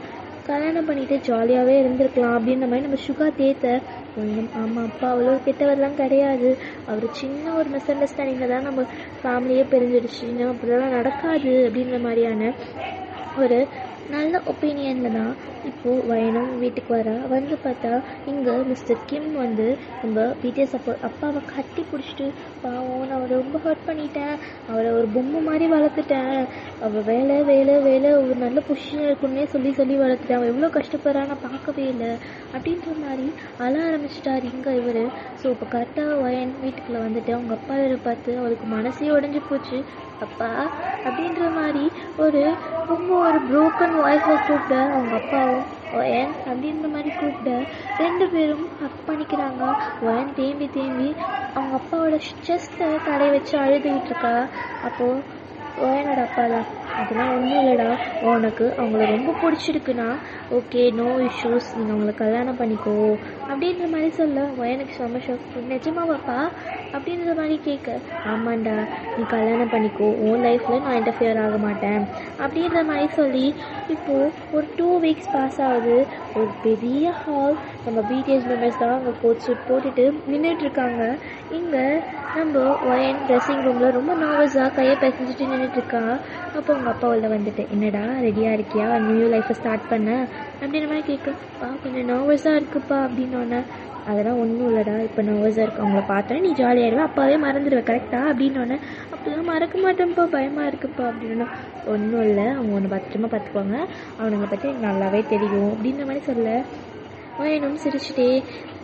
கல்யாணம் பண்ணிட்டு ஜாலியாகவே இருந்திருக்கலாம் அப்படின்ற மாதிரி நம்ம சுகா தேத்த. ஆமாம் அப்பா அவ்வளோ கெட்டவரெலாம் கிடையாது, அவர் சின்ன ஒரு மிஸ் அண்டர்ஸ்டாண்டிங்கில் தான் நம்ம ஃபேமிலியே பிரிஞ்சிடுச்சு, அப்படிலாம் நடக்காது அப்படின்ற மாதிரியான ஒரு நல்ல ஒப்பீனியனில் தான் இப்போது வயனும் வீட்டுக்கு வந்து பார்த்தா இங்கே மிஸ்டர் கிம் நம்ம பிடிஎஸ் அப்பாவை கட்டி பிடிச்சிட்டு, பாவம் நான் அவரை ரொம்ப ஹர்ட் பண்ணிட்டேன், அவரை ஒரு பொம்மை மாதிரி வளர்த்துட்டேன், அவள் வேலை ஒரு நல்ல பொசிஷன் இருக்குன்னே சொல்லி வளர்த்துட்டேன், அவள் எவ்வளோ கஷ்டப்படுறா நான் பார்க்கவே இல்லை அப்படின்ற மாதிரி அழ ஆரம்பிச்சிட்டார் இங்கே இவர். ஸோ இப்போ கரெக்டாக வயன் வீட்டுக்குள்ளே வந்துட்டு அவங்க அப்பா வேறு பார்த்து அவளுக்கு மனசே உடஞ்சி போச்சு. அப்பா அப்படின்ற மாதிரி ரொம்ப ஒரு ப்ரோக்கன் வாய்ஸில் கூப்பிட்ட அவங்க அப்பாவும் ஒயன் அப்படின்ற மாதிரி கூப்பிட்ட 2 பேரும் ஹக் பண்ணிக்கிறாங்க. ஒயன் தேம்பி அவங்க அப்பாவோட செஸ்ட்டை தடை வச்சு அழுதுகிட்டு இருக்கா. அப்போது ஒயனோட அப்பா தான், அதெல்லாம் ஒன்றும் இல்லைடா, உனக்கு அவங்கள ரொம்ப பிடிச்சிருக்குன்னா ஓகே நோ இஷ்யூஸ், நீங்கள் அவங்கள கல்யாணம் பண்ணிக்கோ அப்படின்ற மாதிரி சொல்ல ஒயனுக்கு சந்தோஷம். நிஜமாவாப்பா அப்படின்ற மாதிரி கேட்க, ஆமாண்டா நீ கல்யாணம் பண்ணிக்கோ, உன் லைஃப்பில் நான் இன்டர்ஃபியர் ஆக மாட்டேன் அப்படின்ற மாதிரி சொல்லி இப்போது ஒரு 2 வீக்ஸ் பாஸ் ஆகுது. ஒரு பெரிய ஹால், நம்ம பிடிஎஸ் மெம்பர்ஸ் தான் அங்கே கோட் சூட் போட்டுட்டு நின்றுட்டுருக்காங்க. இங்கே நம்ம ஒயன் ட்ரெஸ்ஸிங் ரூமில் ரொம்ப நர்வஸாக கையை பிசைஞ்சிட்டு நின்றுட்டுருக்கா. அப்போ அவங்க அப்பா உள்ள வந்துட்டு, என்னடா ரெடியாக இருக்கியா நியூ லைஃப்பை ஸ்டார்ட் பண்ண அப்படின்ற மாதிரி கேட்குப்பா, கொஞ்சம் நர்வஸாக இருக்குப்பா அப்படின்னோடனே, அதெல்லாம் ஒன்றும் இல்லைடா, இப்போ நர்வஸாக இருக்கு, அவங்கள பார்த்தோன்னே நீ ஜாலியாகிடுவேன், அப்பாவே மறந்துடுவேன் கரெக்டாக அப்படின்னோடனே, அப்போலாம் மறக்க மாட்டேன்ப்பா, பயமாக இருக்குப்பா அப்படின்னா, ஒன்றும் இல்லை, அவங்க ஒன்று பத்திரமா பார்த்துக்குவாங்க, அவனுங்களை பற்றி எனக்கு நல்லாவே தெரியும் அப்படின்ற மாதிரி சொல்ல, வயனும் சிரிச்சுட்டே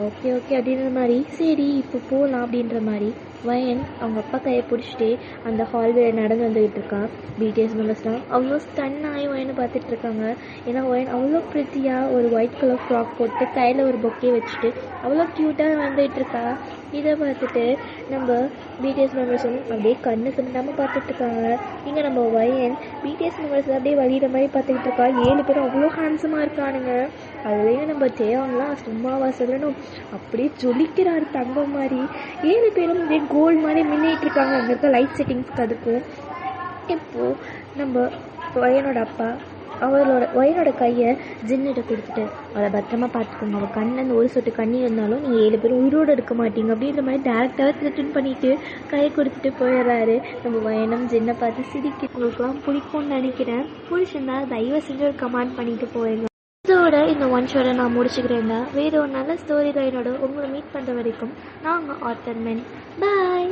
ஓகே ஓகே அப்படின்ற மாதிரி, சரி இப்போ போகலாம் அப்படின்ற மாதிரி வயன் அவங்க அப்பா கையை பிடிச்சிட்டே அந்த ஹால்வே நடந்து வந்துக்கிட்டு இருக்கா. பிடிஎஸ் மெம்பர்ஸ்லாம் அவ்வளோ ஸ்டன் ஆகி வயனை பார்த்துட்டு இருக்காங்க. ஏன்னா வயன் அவ்வளோ ப்ரிட்டியாக ஒரு ஒயிட் கலர் ஃப்ராக் போட்டு கையில் ஒரு பொக்கே வச்சுட்டு அவ்வளோ க்யூட்டாக வந்துட்டு இருக்கா. இதை பார்த்துட்டு நம்ம பிடிஎஸ் மெம்பர்ஸும் அப்படியே கண்ணு சிமிட்டாமல் பார்த்துட்ருக்காங்க. இங்கே நம்ம வயன் பிடிஎஸ் மெம்பர்ஸ் அப்படியே வழியிற மாதிரி பார்த்துக்கிட்டு இருக்கா. 7 பேரும் அவ்வளோ ஹேண்ட்ஸமாக இருக்கானுங்க. அதுலேயும் நம்ம ஜெயாங்களாம் சும்மாவா சொல்லணும், அப்படியே ஜொலிக்கிறாரு தங்கம் மாதிரி. 7 பேரும் அப்படியே கோல்டு மாதிரி மின்னிட்டு இருக்காங்க அங்கே இருக்க லைட் செட்டிங்ஸ்க்கு. அதுக்கும் இப்போது நம்ம வயனோட அப்பா வயனோட கையை ஜின்னிட்ட கொடுத்துட்டு அவளை பத்திரமா பார்த்துக்கோங்க, அவள் கண்ணில் ஒரு சொட்டு கண்ணி இருந்தாலும் நீங்கள் 7 பேரும் உயிரோடு எடுக்க மாட்டீங்க அப்படின்ற மாதிரி டேரக்டாக த்ரெட்டன் பண்ணிவிட்டு கையை கொடுத்துட்டு போயிடுறாரு. நம்ம வயனம் ஜின்னை பார்த்து சிரிக்க உங்களுக்குலாம் பிடிக்கும்னு நினைக்கிறேன். பிடிச்சிருந்தா தயவு செஞ்சு ஒரு கமெண்ட் பண்ணிட்டு போயிடுங்க. இதோட இந்த ஒன் ஷோரை நான் முடிச்சுக்கிறேன்டா. வேறு ஒரு நல்ல ஸ்டோரி லைனோட உங்களை மீட் பண்ணுற வரைக்கும் நான் உங்கள் ஆத்தர் மென். பாய்.